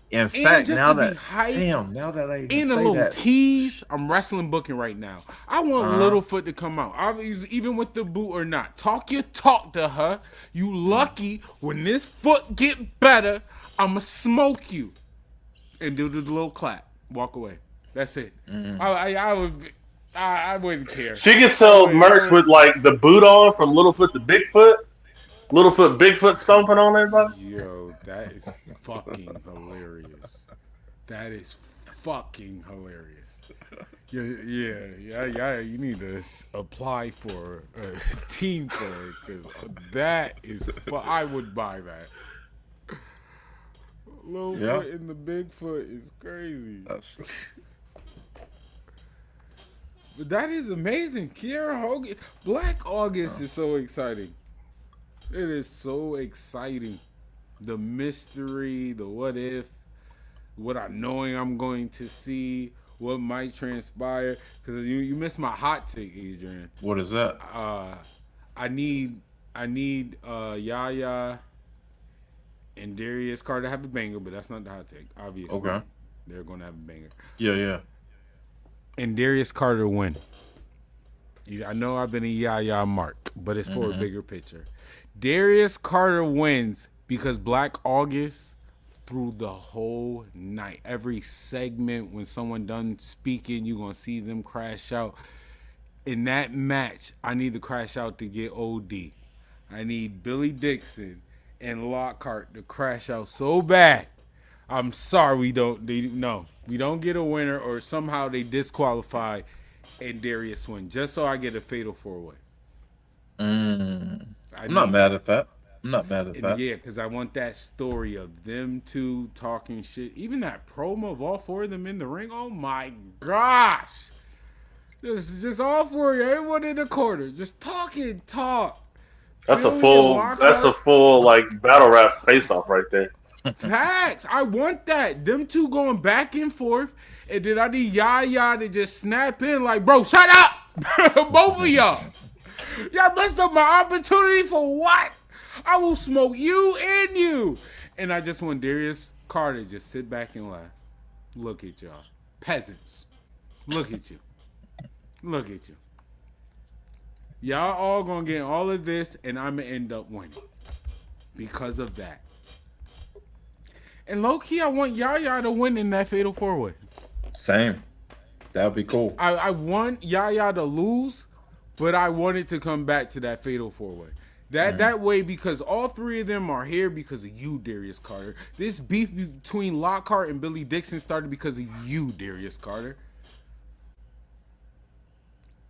In fact, just now to be that hype, now that I in even a say little that, tease, I'm wrestling booking right now. I want Littlefoot to come out. Obviously, even with the boot or not. Talk your talk to her. You lucky when this foot get better, I'ma smoke you. And do the little clap. Walk away. That's it. I wouldn't care. She could sell merch with like the boot on from Littlefoot to Bigfoot. Littlefoot, Bigfoot stomping on everybody. Yo, that is fucking hilarious. That is fucking hilarious. Yeah. You need to apply for a team for it because that is. I would buy that. Littlefoot in the Bigfoot is crazy. But that is amazing. Kiera Hogan. Black August is so exciting. It is so exciting. The mystery, the what if, what I knowing I'm going to see, what might transpire. Because you missed my hot take, Adrian. what is that? I need Yaya and Darius Carter to have a banger, but that's not the hot take. Obviously, Okay. they're going to have a banger. Yeah. And Darius Carter win. I know I've been a Yaya mark, but it's for a bigger picture. Darius Carter wins because Black August through the whole night. Every segment when someone done speaking, you're going to see them crash out. In that match, I need to crash out to get OD. I need Billy Dixon and Lockhart to crash out so bad. I'm sorry we don't get a winner or somehow they disqualify and Darius win. Just so I get a fatal 4-way. I'm not mad at that. Yeah, because I want that story of them two talking shit. Even that promo of all four of them in the ring. Oh my gosh. Just all four of you. Everyone in the corner. Just talk. That's Billy a full like battle rap face off right there. Facts. I want that. Them two going back and forth. And then I need Yaya to just snap in like, bro, shut up. Both of y'all. Y'all messed up my opportunity for what? I will smoke you and you. And I just want Darius Carter to just sit back and laugh. Look at y'all. Peasants. Look at you. Look at you. Y'all all gonna get all of this and I'm gonna end up winning. Because of that. And low-key, I want Yaya to win in that Fatal 4-Way. Same. That would be cool. I want Yaya to lose, but I want it to come back to that Fatal 4-Way. That way, because all three of them are here because of you, Darius Carter. This beef between Lockhart and Billy Dixon started because of you, Darius Carter.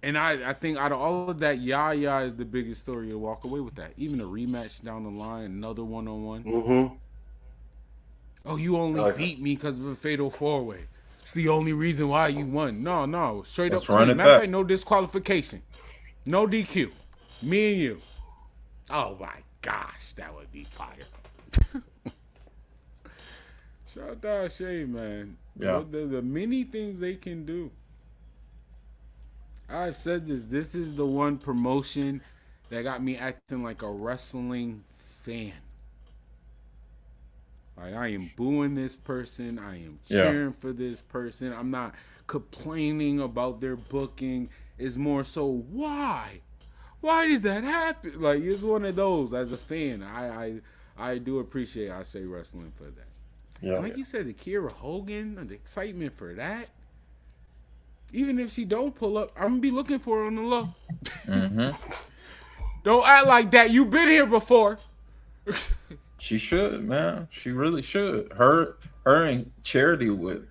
And I think out of all of that, Yaya is the biggest story to walk away with that. Even a rematch down the line, another one-on-one. Mm-hmm. Oh, you only beat me because of a Fatal 4-Way. It's the only reason why you won. No. Straight Let's up run clean. it Matter of back. fact, no disqualification. No DQ. Me and you. Oh, my gosh. That would be fire. Shout out to Asé'N, man. Yeah. The many things they can do. I've said this. This is the one promotion that got me acting like a wrestling fan. Like, I am booing this person. I am cheering for this person. I'm not complaining about their booking. It's more so, why? Why did that happen? Like, it's one of those. As a fan, I do appreciate ASÉ Wrestling for that. Yeah. Like you said, the Kiera Hogan, the excitement for that. Even if she don't pull up, I'm gonna be looking for her on the low. Don't act like that. You've been here before. She should, man. She really should. Her and Charity would.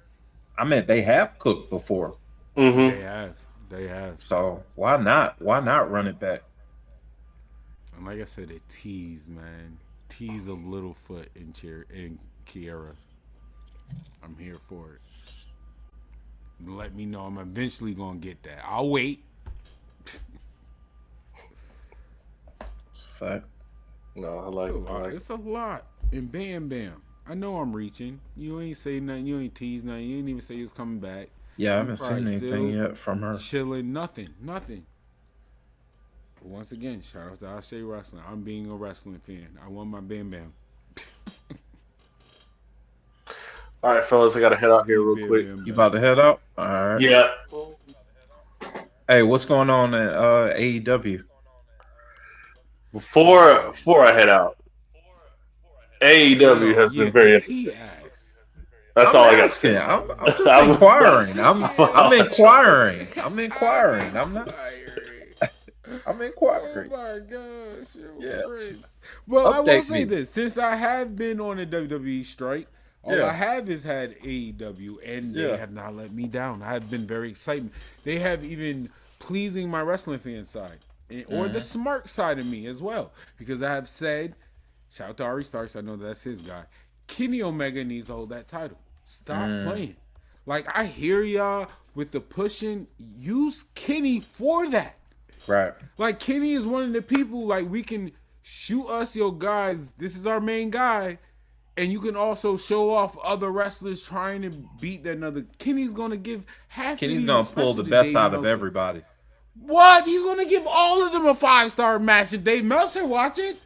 I mean, they have cooked before, They have. They have. so why not? Why not run it back? And like I said, it tease, man. Tease of Littlefoot and Kiera. I'm here for it. Let me know. I'm eventually gonna get that. I'll wait. It's a fact. No, I like. I like. It's a lot. And bam, bam. I know I'm reaching. You ain't say nothing. You ain't tease nothing. You ain't even say you was coming back. Yeah, I You haven't seen probably anything still yet from her. Chilling. Nothing. But once again, shout out to ASÉ Wrestling. I'm being a wrestling fan. I want my bam bam. All right, fellas, I gotta head out here real quick. You about to head out? All right. Yeah. Hey, what's going on at AEW? Before I head out, AEW has been very interesting. That's all I got. Asking. I'm just inquiring. I'm inquiring. I'm inquiring. I'm not. I'm inquiring. Oh my gosh. Yeah. Well, I will Update say me. this. Since I have been on a WWE strike, all Yeah. I have is had AEW, and they Yeah. have not let me down. I have been very excited. They have even pleasing my wrestling fan side, or the smart side of me as well. Because I have said, shout out to Ari Starks, I know that's his guy. Kenny Omega needs to hold that title. Stop playing. Like, I hear y'all with the pushing. Use Kenny for that. Right. Like, Kenny is one of the people, like, we can shoot us, yo, guys, this is our main guy, and you can also show off other wrestlers trying to beat that another. Kenny's going to give half Kenny's of these, gonna pull the especially best Dave out of Meltzer. everybody. What? He's going to give all of them a 5-star match if Dave Meltzer watch it?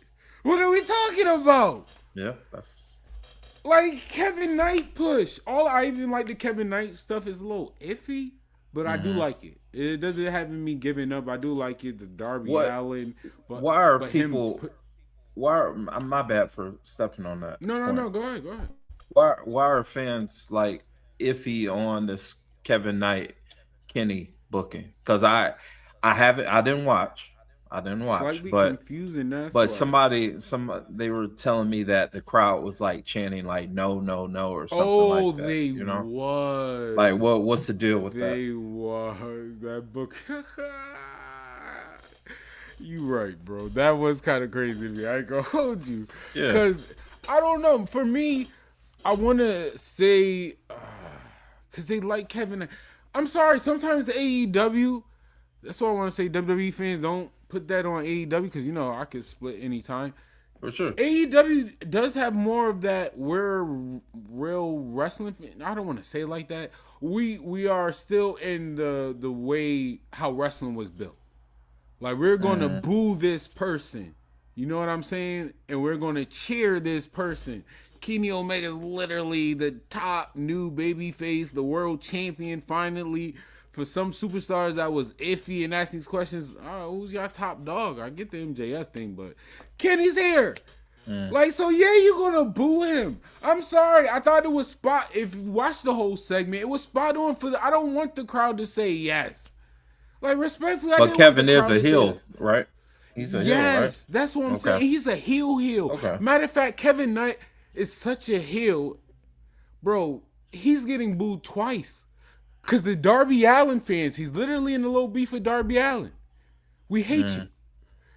What are we talking about? Yeah, that's Like, Kevin Knight push. I even like the Kevin Knight stuff is a little iffy, but I do like it. It doesn't have me giving up. I do like it. The Darby What- Allin. But, why are but him people? Why are, my bad for stepping on that. No. point. Go ahead. Why are fans like iffy on this Kevin Knight Kenny booking? Because I didn't watch, Slightly but confusing. That's but why. they were telling me that the crowd was like chanting like no or something like that. They You know, was like what's the deal with that? they was that book. You right, bro. That was kind of crazy to me. I ain't gonna hold you. Yeah. Because I don't know. For me, I want to say because they like Kevin. I'm sorry. Sometimes AEW. That's why I want to say WWE fans don't put that on AEW because I could split anytime. For sure. AEW does have more of that. We're real wrestling. I don't want to say it like that. We are still in the way how wrestling was built. Like, we're going to boo this person. You know what I'm saying? And we're going to cheer this person. Kenny Omega is literally the top new babyface, the world champion finally. For some superstars that was iffy and asking these questions, who's your top dog? I get the MJF thing, but Kenny's here. Like, so yeah, you're gonna boo him. I'm sorry. I thought it was spot. If you watch the whole segment, it was spot on for I don't want the crowd to say yes. Like, respectfully, But Kevin is a heel, right? He's a heel, right? That's what I'm saying. He's a heel. Okay. Matter of fact, Kevin Knight is such a heel, bro. He's getting booed twice. Because the Darby Allin fans, he's literally in a little beef with Darby Allin. We hate you.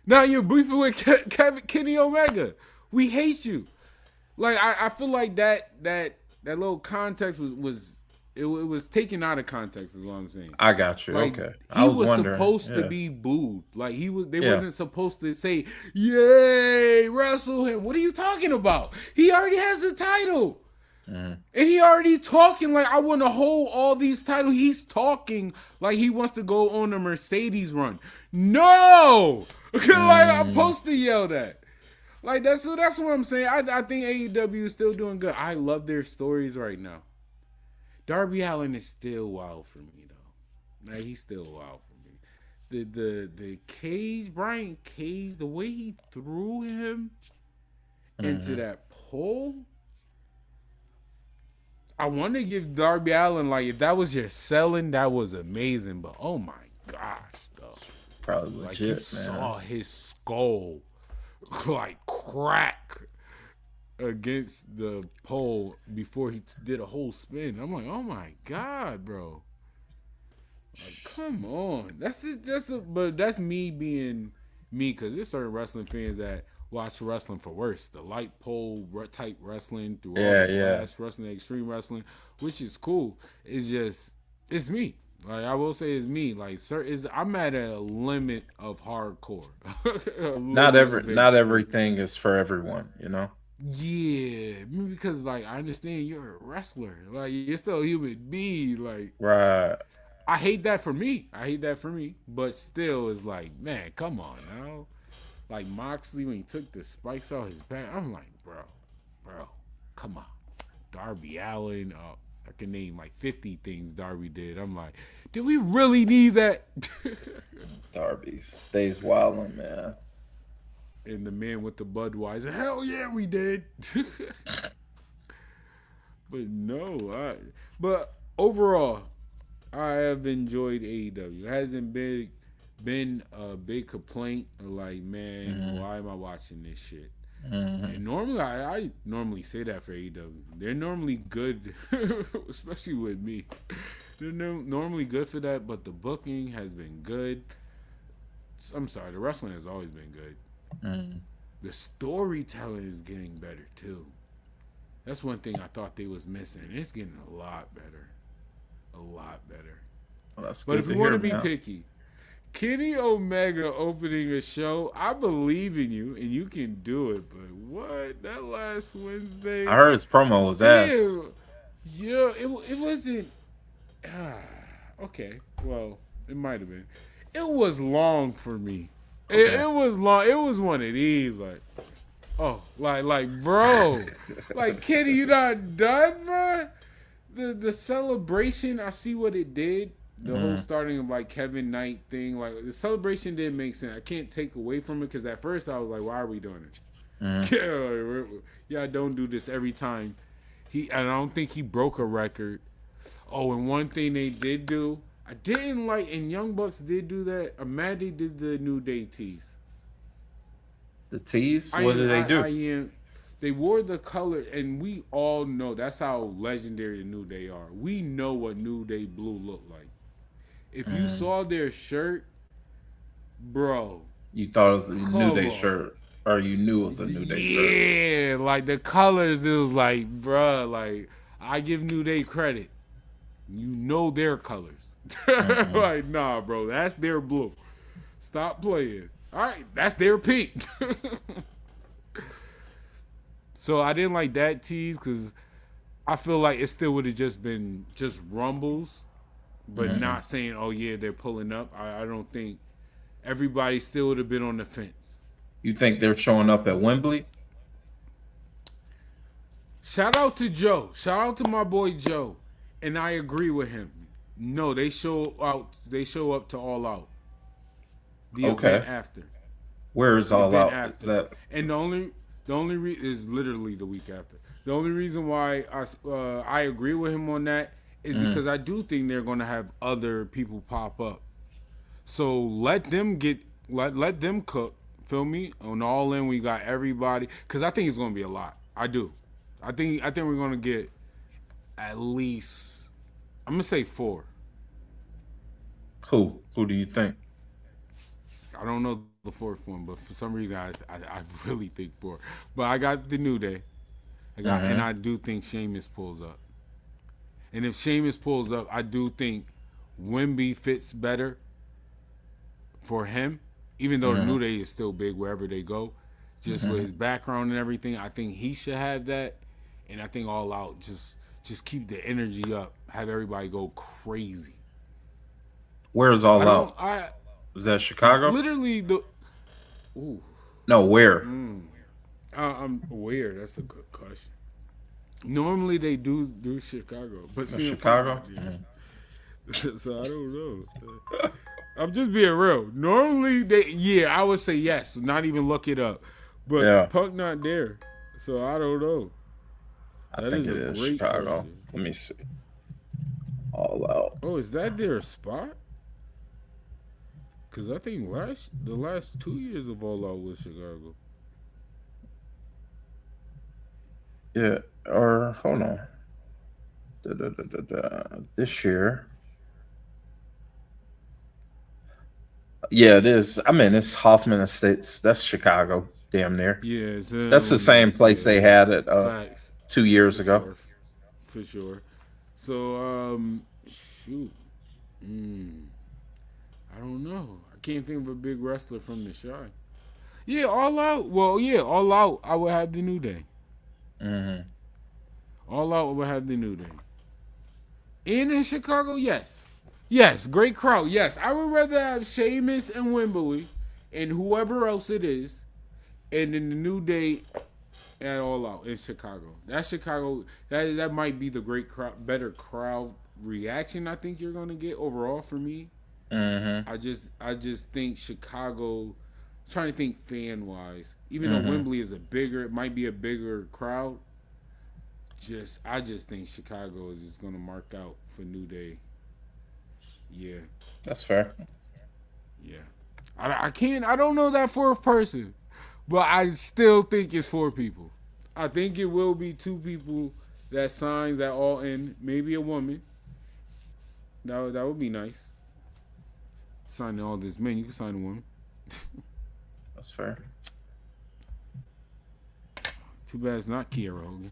Now you're beefing with Kenny Omega. We hate you. Like, I feel like that little context was taken out of context, is what I'm saying. I got you. Like, Okay. He I was wondering. supposed to Yeah. be booed. Like, they wasn't supposed to say, yay, wrestle him. What are you talking about? He already has the title. And he already talking like, I want to hold all these titles. He's talking like he wants to go on a Mercedes run. No! Like, I'm supposed to yell that. Like, that's what I'm saying. I think AEW is still doing good. I love their stories right now. Darby Allin is still wild for me, though. Like, he's still wild for me. The Brian Cage, the way he threw him into that pole, I want to give Darby Allin, like, if that was your selling, that was amazing. But oh my gosh, though, Probably like you legit, saw man. his skull like crack against the pole before he did a whole spin. I'm like, oh my god, bro. Like, come on. But that's me being me, because there's certain wrestling fans that watch wrestling for worse. The light pole type wrestling through all Yeah, the yeah. glass wrestling, extreme wrestling, which is cool. It's me. Like, I will say it's me. Like, I'm at a limit of hardcore. Not everything is for everyone, you know. Yeah, because like I understand you're a wrestler. Like, you're still a human being. Like, Right. I hate that for me. But still, it's like, man, come on now. Like Moxley when he took the spikes out his back, I'm like, bro, come on. Darby Allin, I can name like 50 things Darby did. I'm like, did we really need that? Darby stays wildin', man. And the man with the Budweiser, hell yeah, we did. But no, but overall, I have enjoyed AEW. It hasn't been a big complaint of like, man, why am I watching this shit? And normally, I normally say that for AEW. They're normally good, especially with me. They're normally good for that, but the booking has been good. I'm sorry, the wrestling has always been good. The storytelling is getting better too. That's one thing I thought they was missing. It's getting a lot better. Well, that's but good if we to want hear, to be man. picky, Kenny Omega opening a show, I believe in you and you can do it. But what, that last Wednesday? I heard his promo was ass. Yeah, it wasn't. Okay, well, it might have been. It was long for me. Okay. It was long. It was one of these, like, oh, like, bro, like, Kenny, you not done, bro? The celebration, I see what it did. The whole starting of like Kevin Knight thing, like the celebration didn't make sense. I can't take away from it because at first I was like, why are we doing it? Yeah, don't do this every time. And I don't think he broke a record. Oh, and one thing they did do, I didn't like, and Young Bucks did do that. Maddie did the New Day tease. The tease? What did they do? They wore the color, and we all know that's how legendary the New Day are. We know what New Day blue looked like. If you saw their shirt, bro. You thought it was a New Day shirt, or you knew it was a New Day shirt. Yeah, like the colors, it was like, bro, like, I give New Day credit. You know their colors. Like, nah, bro, that's their blue. Stop playing. All right, that's their pink. So I didn't like that tease because I feel like it still would have just been just rumbles, but not saying, oh, yeah, they're pulling up. I don't think everybody still would have been on the fence. You think they're showing up at Wembley? Shout out to Joe. Shout out to my boy Joe. And I agree with him. No, they show up to All Out. The event after. Where is All Out? Is that... And the only reason is literally the week after. The only reason why I agree with him on that is because I do think they're going to have other people pop up. So let them cook. Feel me? On All In, we got everybody, because I think it's going to be a lot. I do. I think we're going to get at least, I'm going to say 4. Who do you think? I don't know the 4th one, but for some reason I really think 4. But I got the New Day. And I do think Sheamus pulls up. And if Sheamus pulls up, I do think Wemby fits better for him, even though the New Day is still big wherever they go. Just with his background and everything, I think he should have that. And I think All Out just keep the energy up, have everybody go crazy. Where's All Out? Is that Chicago? Literally No, where? I'm aware. That's a good question. Normally they do Chicago, but Chicago. So I don't know. I'm just being real. Normally I would say yes. Not even look it up, but Punk not there, so I don't know. I That think is it a is great Chicago. question. Let me see. All Out. Oh, is that their spot? Because I think the last 2 years of All Out was Chicago. Yeah, or hold on. This year. Yeah, it is. I mean, it's Hoffman Estates. That's Chicago, damn near. Yeah, it's That's the same place they had it facts 2 years for ago. sure. For sure. So, shoot. I don't know. I can't think of a big wrestler from the Shy. Yeah, All Out. Well, yeah, All Out. I would have the New Day. Mm-hmm. All Out would have the New Day. In Chicago, yes. Yes, great crowd. Yes, I would rather have Sheamus and Wembley and whoever else it is, and then the New Day at All Out in Chicago. That's Chicago. That might be the great crowd, better crowd reaction I think you're gonna get overall for me. Mm-hmm. I just think Chicago. Trying to think fan wise, even though Wembley is it might be a bigger crowd. I just think Chicago is just gonna mark out for New Day. Yeah, That's fair. yeah. I can't. I don't know that fourth person, but I still think it's 4 people. I think it will be 2 people that signs that all in. Maybe a woman. That would be nice. Signing all this men, you can sign a woman. That's fair. Too bad it's not Kiera Hogan.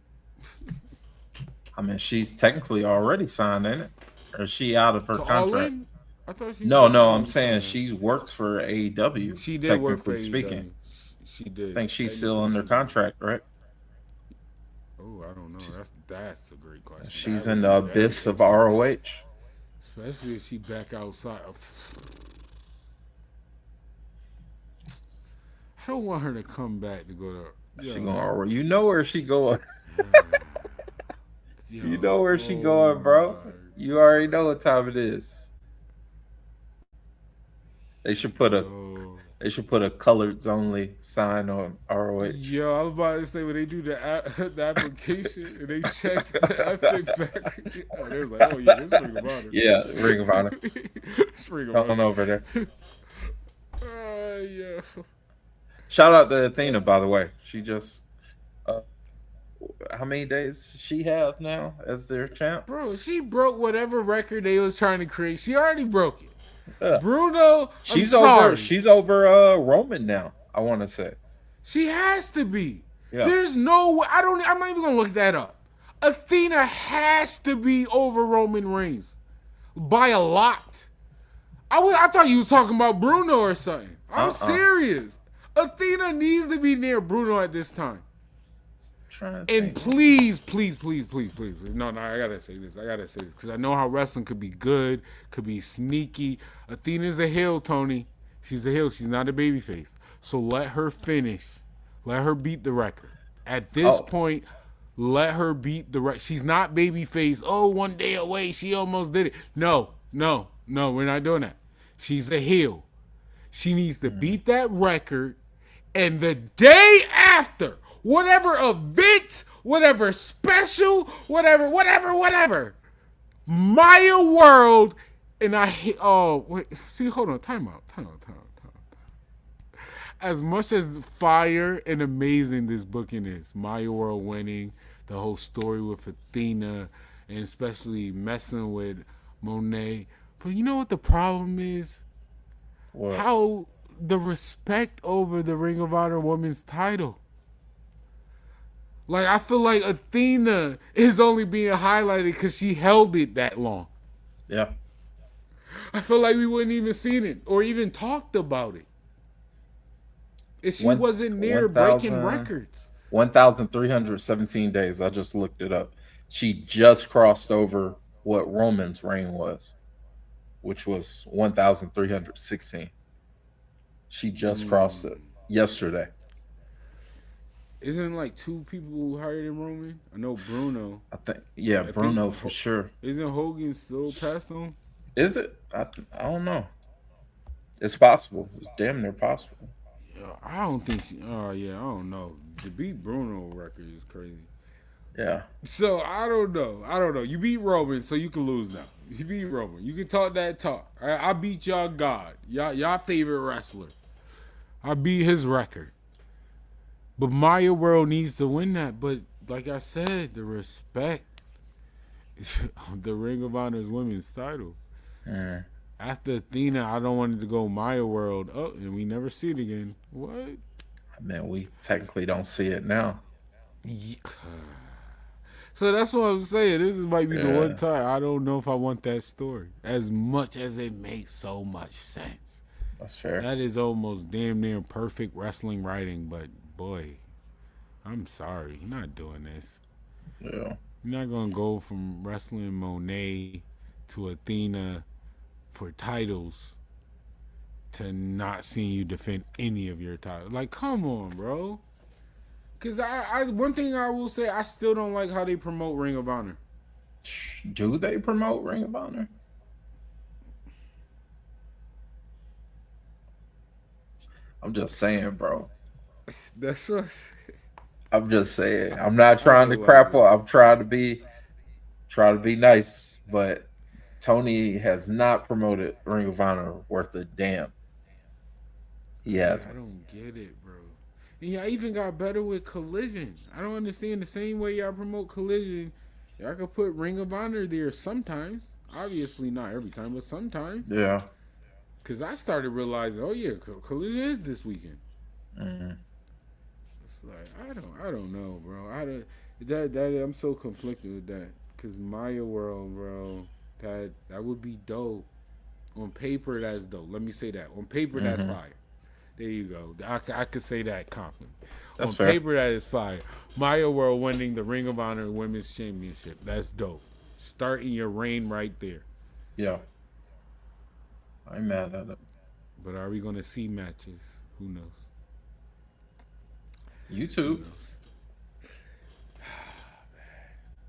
I mean, she's technically already signed, ain't it? Or is she out of her To All contract? In? I thought she. No, was I'm saying she worked for AEW. She did work for technically speaking. AEW. She did. I think she's still Technically, under she contract, right? Oh, I don't know. That's a great question. She's That in would the be very abyss of interesting. ROH. Especially if she back outside. I don't want her to come back to go to. She going. You know where she going. You know where she going, bro. You already know what time it is. They should put a coloreds only sign on ROH. Yo, I was about to say when they do the application and they check the epic back. Oh, they was like, oh yeah, this Ring of Honor. Yeah, Ring of Honor. It's Ring of Come on Honor. over there. Yeah. Shout out to Athena, by the way. She just how many days she have now as their champ? Bro, she broke whatever record they was trying to create. She already broke it. Yeah. Bruno, She's I'm sorry. She's over Roman now, I want to say. She has to be. Yeah. There's no way. I'm not even gonna look that up. Athena has to be over Roman Reigns by a lot. I thought you was talking about Bruno or something. I'm serious. Athena needs to be near Bruno at this time. And please. No, I gotta say this. Because I know how wrestling could be good, could be sneaky. Athena's a heel, Tony. She's a heel. She's not a babyface. So let her finish. Let her beat the record. At this point, let her beat the record. She's not babyface. Oh, 1 day away. She almost did it. No. We're not doing that. She's a heel. She needs to beat that record. And the day after, whatever event, whatever special, whatever. Maya World, and I hate. Oh, wait. See, hold on. Time out. As much as fire and amazing this booking is, Maya World winning, the whole story with Athena, and especially messing with Monet. But you know what the problem is? What? How the respect over the Ring of Honor Women's title. Like, I feel like Athena is only being highlighted because she held it that long. Yeah. I feel like we wouldn't even seen it or even talked about it if she wasn't near breaking records. 1,317 days. I just looked it up. She just crossed over what Roman's reign was, which was 1,316. She just crossed it yesterday. Isn't like 2 people higher than Roman? I know Bruno. I think, Bruno for sure. Isn't Hogan still passed on? Is it? I don't know. It's possible. It's damn near possible. I don't think she. Oh yeah, I don't know. To beat Bruno record is crazy. Yeah. So I don't know. You beat Roman, so you can lose now. You beat Roman. You can talk that talk. I beat y'all God. Y'all favorite wrestler. I beat his record. But Maya World needs to win that. But like I said, the respect. The Ring of Honor's women's title. After Athena, I don't want it to go Maya World. Oh, and we never see it again. What? Man, we technically don't see it now. Yeah. So that's what I'm saying. This might be the one time I don't know if I want that story. As much as it makes so much sense. That's fair. That is almost damn near perfect wrestling writing, but boy, I'm sorry. You're not doing this. Yeah. You're not going to go from wrestling Monet to Athena for titles to not seeing you defend any of your titles. Like, come on, bro. Because I one thing I will say, I still don't like how they promote Ring of Honor. Do they promote Ring of Honor? I'm just saying, bro. That's what I'm just saying. I'm not trying to crap on. I'm trying to be nice, but Tony has not promoted Ring of Honor worth a damn. He hasn't. I don't get it, bro. And y'all even got better with Collision. I don't understand the same way y'all promote Collision. Y'all could put Ring of Honor there sometimes. Obviously not every time, but sometimes. Yeah. Because I started realizing, oh yeah, Collision is this weekend. Mm-hmm. It's like I don't know, bro. I'm so conflicted with that. Because Maya World, bro, that would be dope. On paper, that's dope. Let me say that. On paper, that's fire. There you go. I could say that confidently. That's on fair. paper, that is fire. Maya World winning the Ring of Honor Women's Championship. That's dope. Starting your reign right there. Yeah. I'm mad at it. But are we going to see matches? Who knows? YouTube.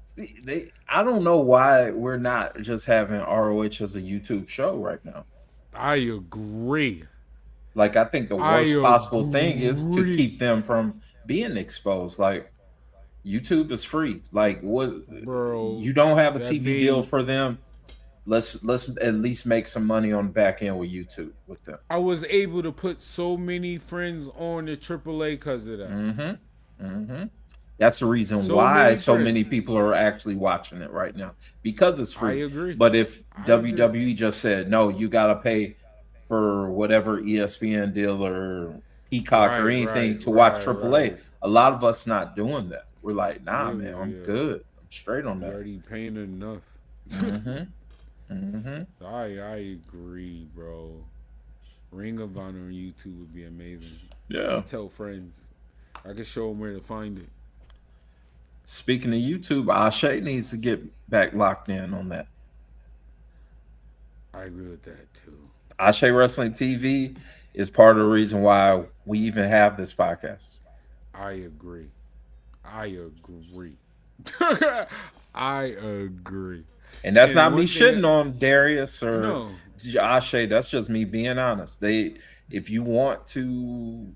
See, I don't know why we're not just having ROH as a YouTube show right now. I agree. Like, I think the worst possible thing is to keep them from being exposed. Like, YouTube is free. Like, Bro, you don't have a TV deal for them. Let's at least make some money on the back end with YouTube with them. I was able to put so many friends on the AAA because of that. Mm-hmm. Mm-hmm. That's the reason why so many people are actually watching it right now, because it's free. I agree. But if WWE just said, no, you got to pay for whatever ESPN deal or Peacock or anything to watch AAA, a lot of us not doing that. We're like, nah, man, I'm good. I'm straight on that. You're already paying enough. Mm-hmm. Mm-hmm. I agree, bro. Ring of Honor on YouTube would be amazing. Yeah. I tell friends. I can show them where to find it. Speaking of YouTube, Asé'N needs to get back locked in on that. I agree with that too. ASÉ Wrestling TV is part of the reason why we even have this podcast. I agree. I agree. And that's not me shitting on Darius or Asé'N. That's just me being honest. If you want to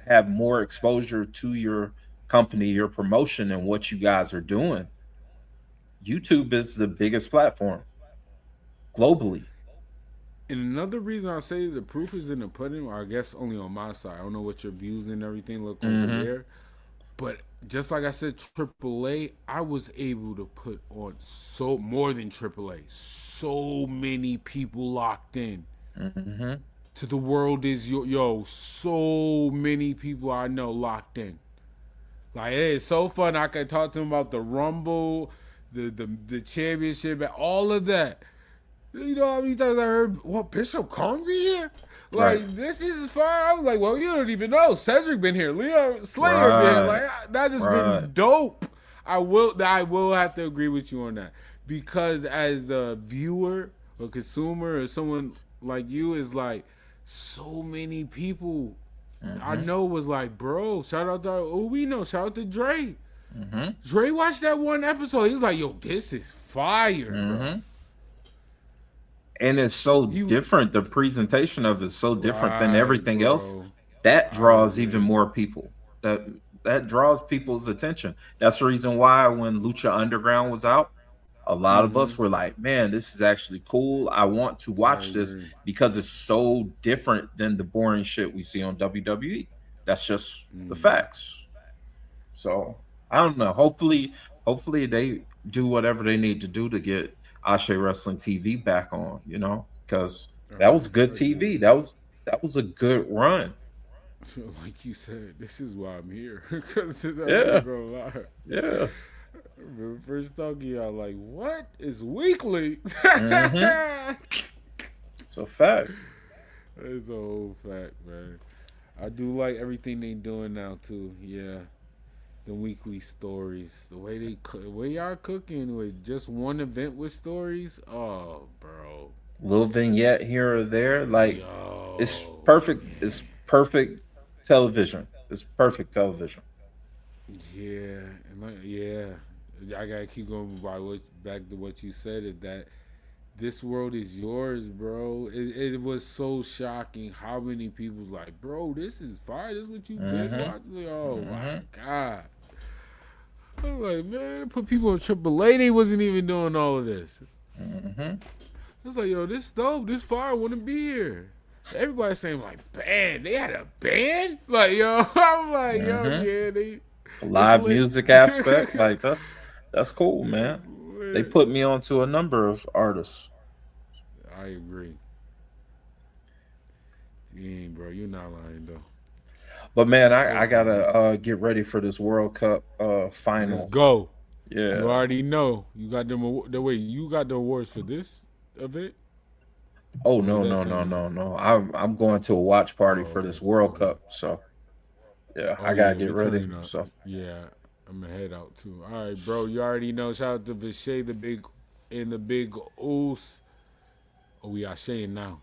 have more exposure to your company, your promotion, and what you guys are doing, YouTube is the biggest platform globally. And another reason I say the proof is in the pudding, or I guess only on my side. I don't know what your views and everything look over there. But just like I said, AAA, I was able to put on more than AAA. So many people locked in. To the world is so many people I know locked in. Like, it is so fun. I can talk to them about the Rumble, the championship, all of that. You know how many times I heard, what, Bishop Kong be here? Like, this is fine. I was like, well, you don't even know. Cedric been here. Leon Slayer been here. Like, that has been dope. I will have to agree with you on that. Because as a viewer or consumer or someone like you is like, so many people I know was like, bro, shout out to shout out to Dre. Dre watched that one episode. He was like, yo, this is fire, bro. And it's so different. The presentation of it is so different than everything else. That draws even more people. That that draws people's attention. That's the reason why when Lucha Underground was out, a lot of us were like, man, this is actually cool. I want to watch this because it's so different than the boring shit we see on WWE. That's just the facts. So I don't know. Hopefully they do whatever they need to do to get ASÉ Wrestling TV back on, you know, because that was good TV. That was a good run. Like you said, this is why I'm here. Because I'm Yeah. not gonna lie. Yeah. When first talking, I like, what is weekly? It's a fact. It's a whole fact, man. I do like everything they doing now too. Yeah, the weekly stories, the way the way y'all cooking with just one event with stories. Oh, bro. Little vignette here or there, like Yo, it's perfect. It's perfect television. It's perfect television. yeah, and like, yeah. I gotta keep going back to what you said. Is that this world is yours, bro. It was so shocking how many people's like, bro, this is fire. This is what you've been watching. Oh my god. I'm like, man, put people in AAA. They wasn't even doing all of this. It's like, yo, this dope. This fire. I want to be here. Everybody's saying like, band. They had a band. Like, yo, I'm like, yo, yeah, they Live music aspect, like that's cool, man. They put me onto a number of artists. I agree. Dang, bro, you're not lying though. But man, I gotta get ready for this World Cup final. Let's go. Yeah, You already know. You got them. You got the awards for this event. Oh no! I'm going to a watch party for this World Cup. So yeah, I gotta get ready. So yeah, I'm gonna head out too. All right, bro. You already know. Shout out to Vishay, the big Oos. Oh, we are Shane now.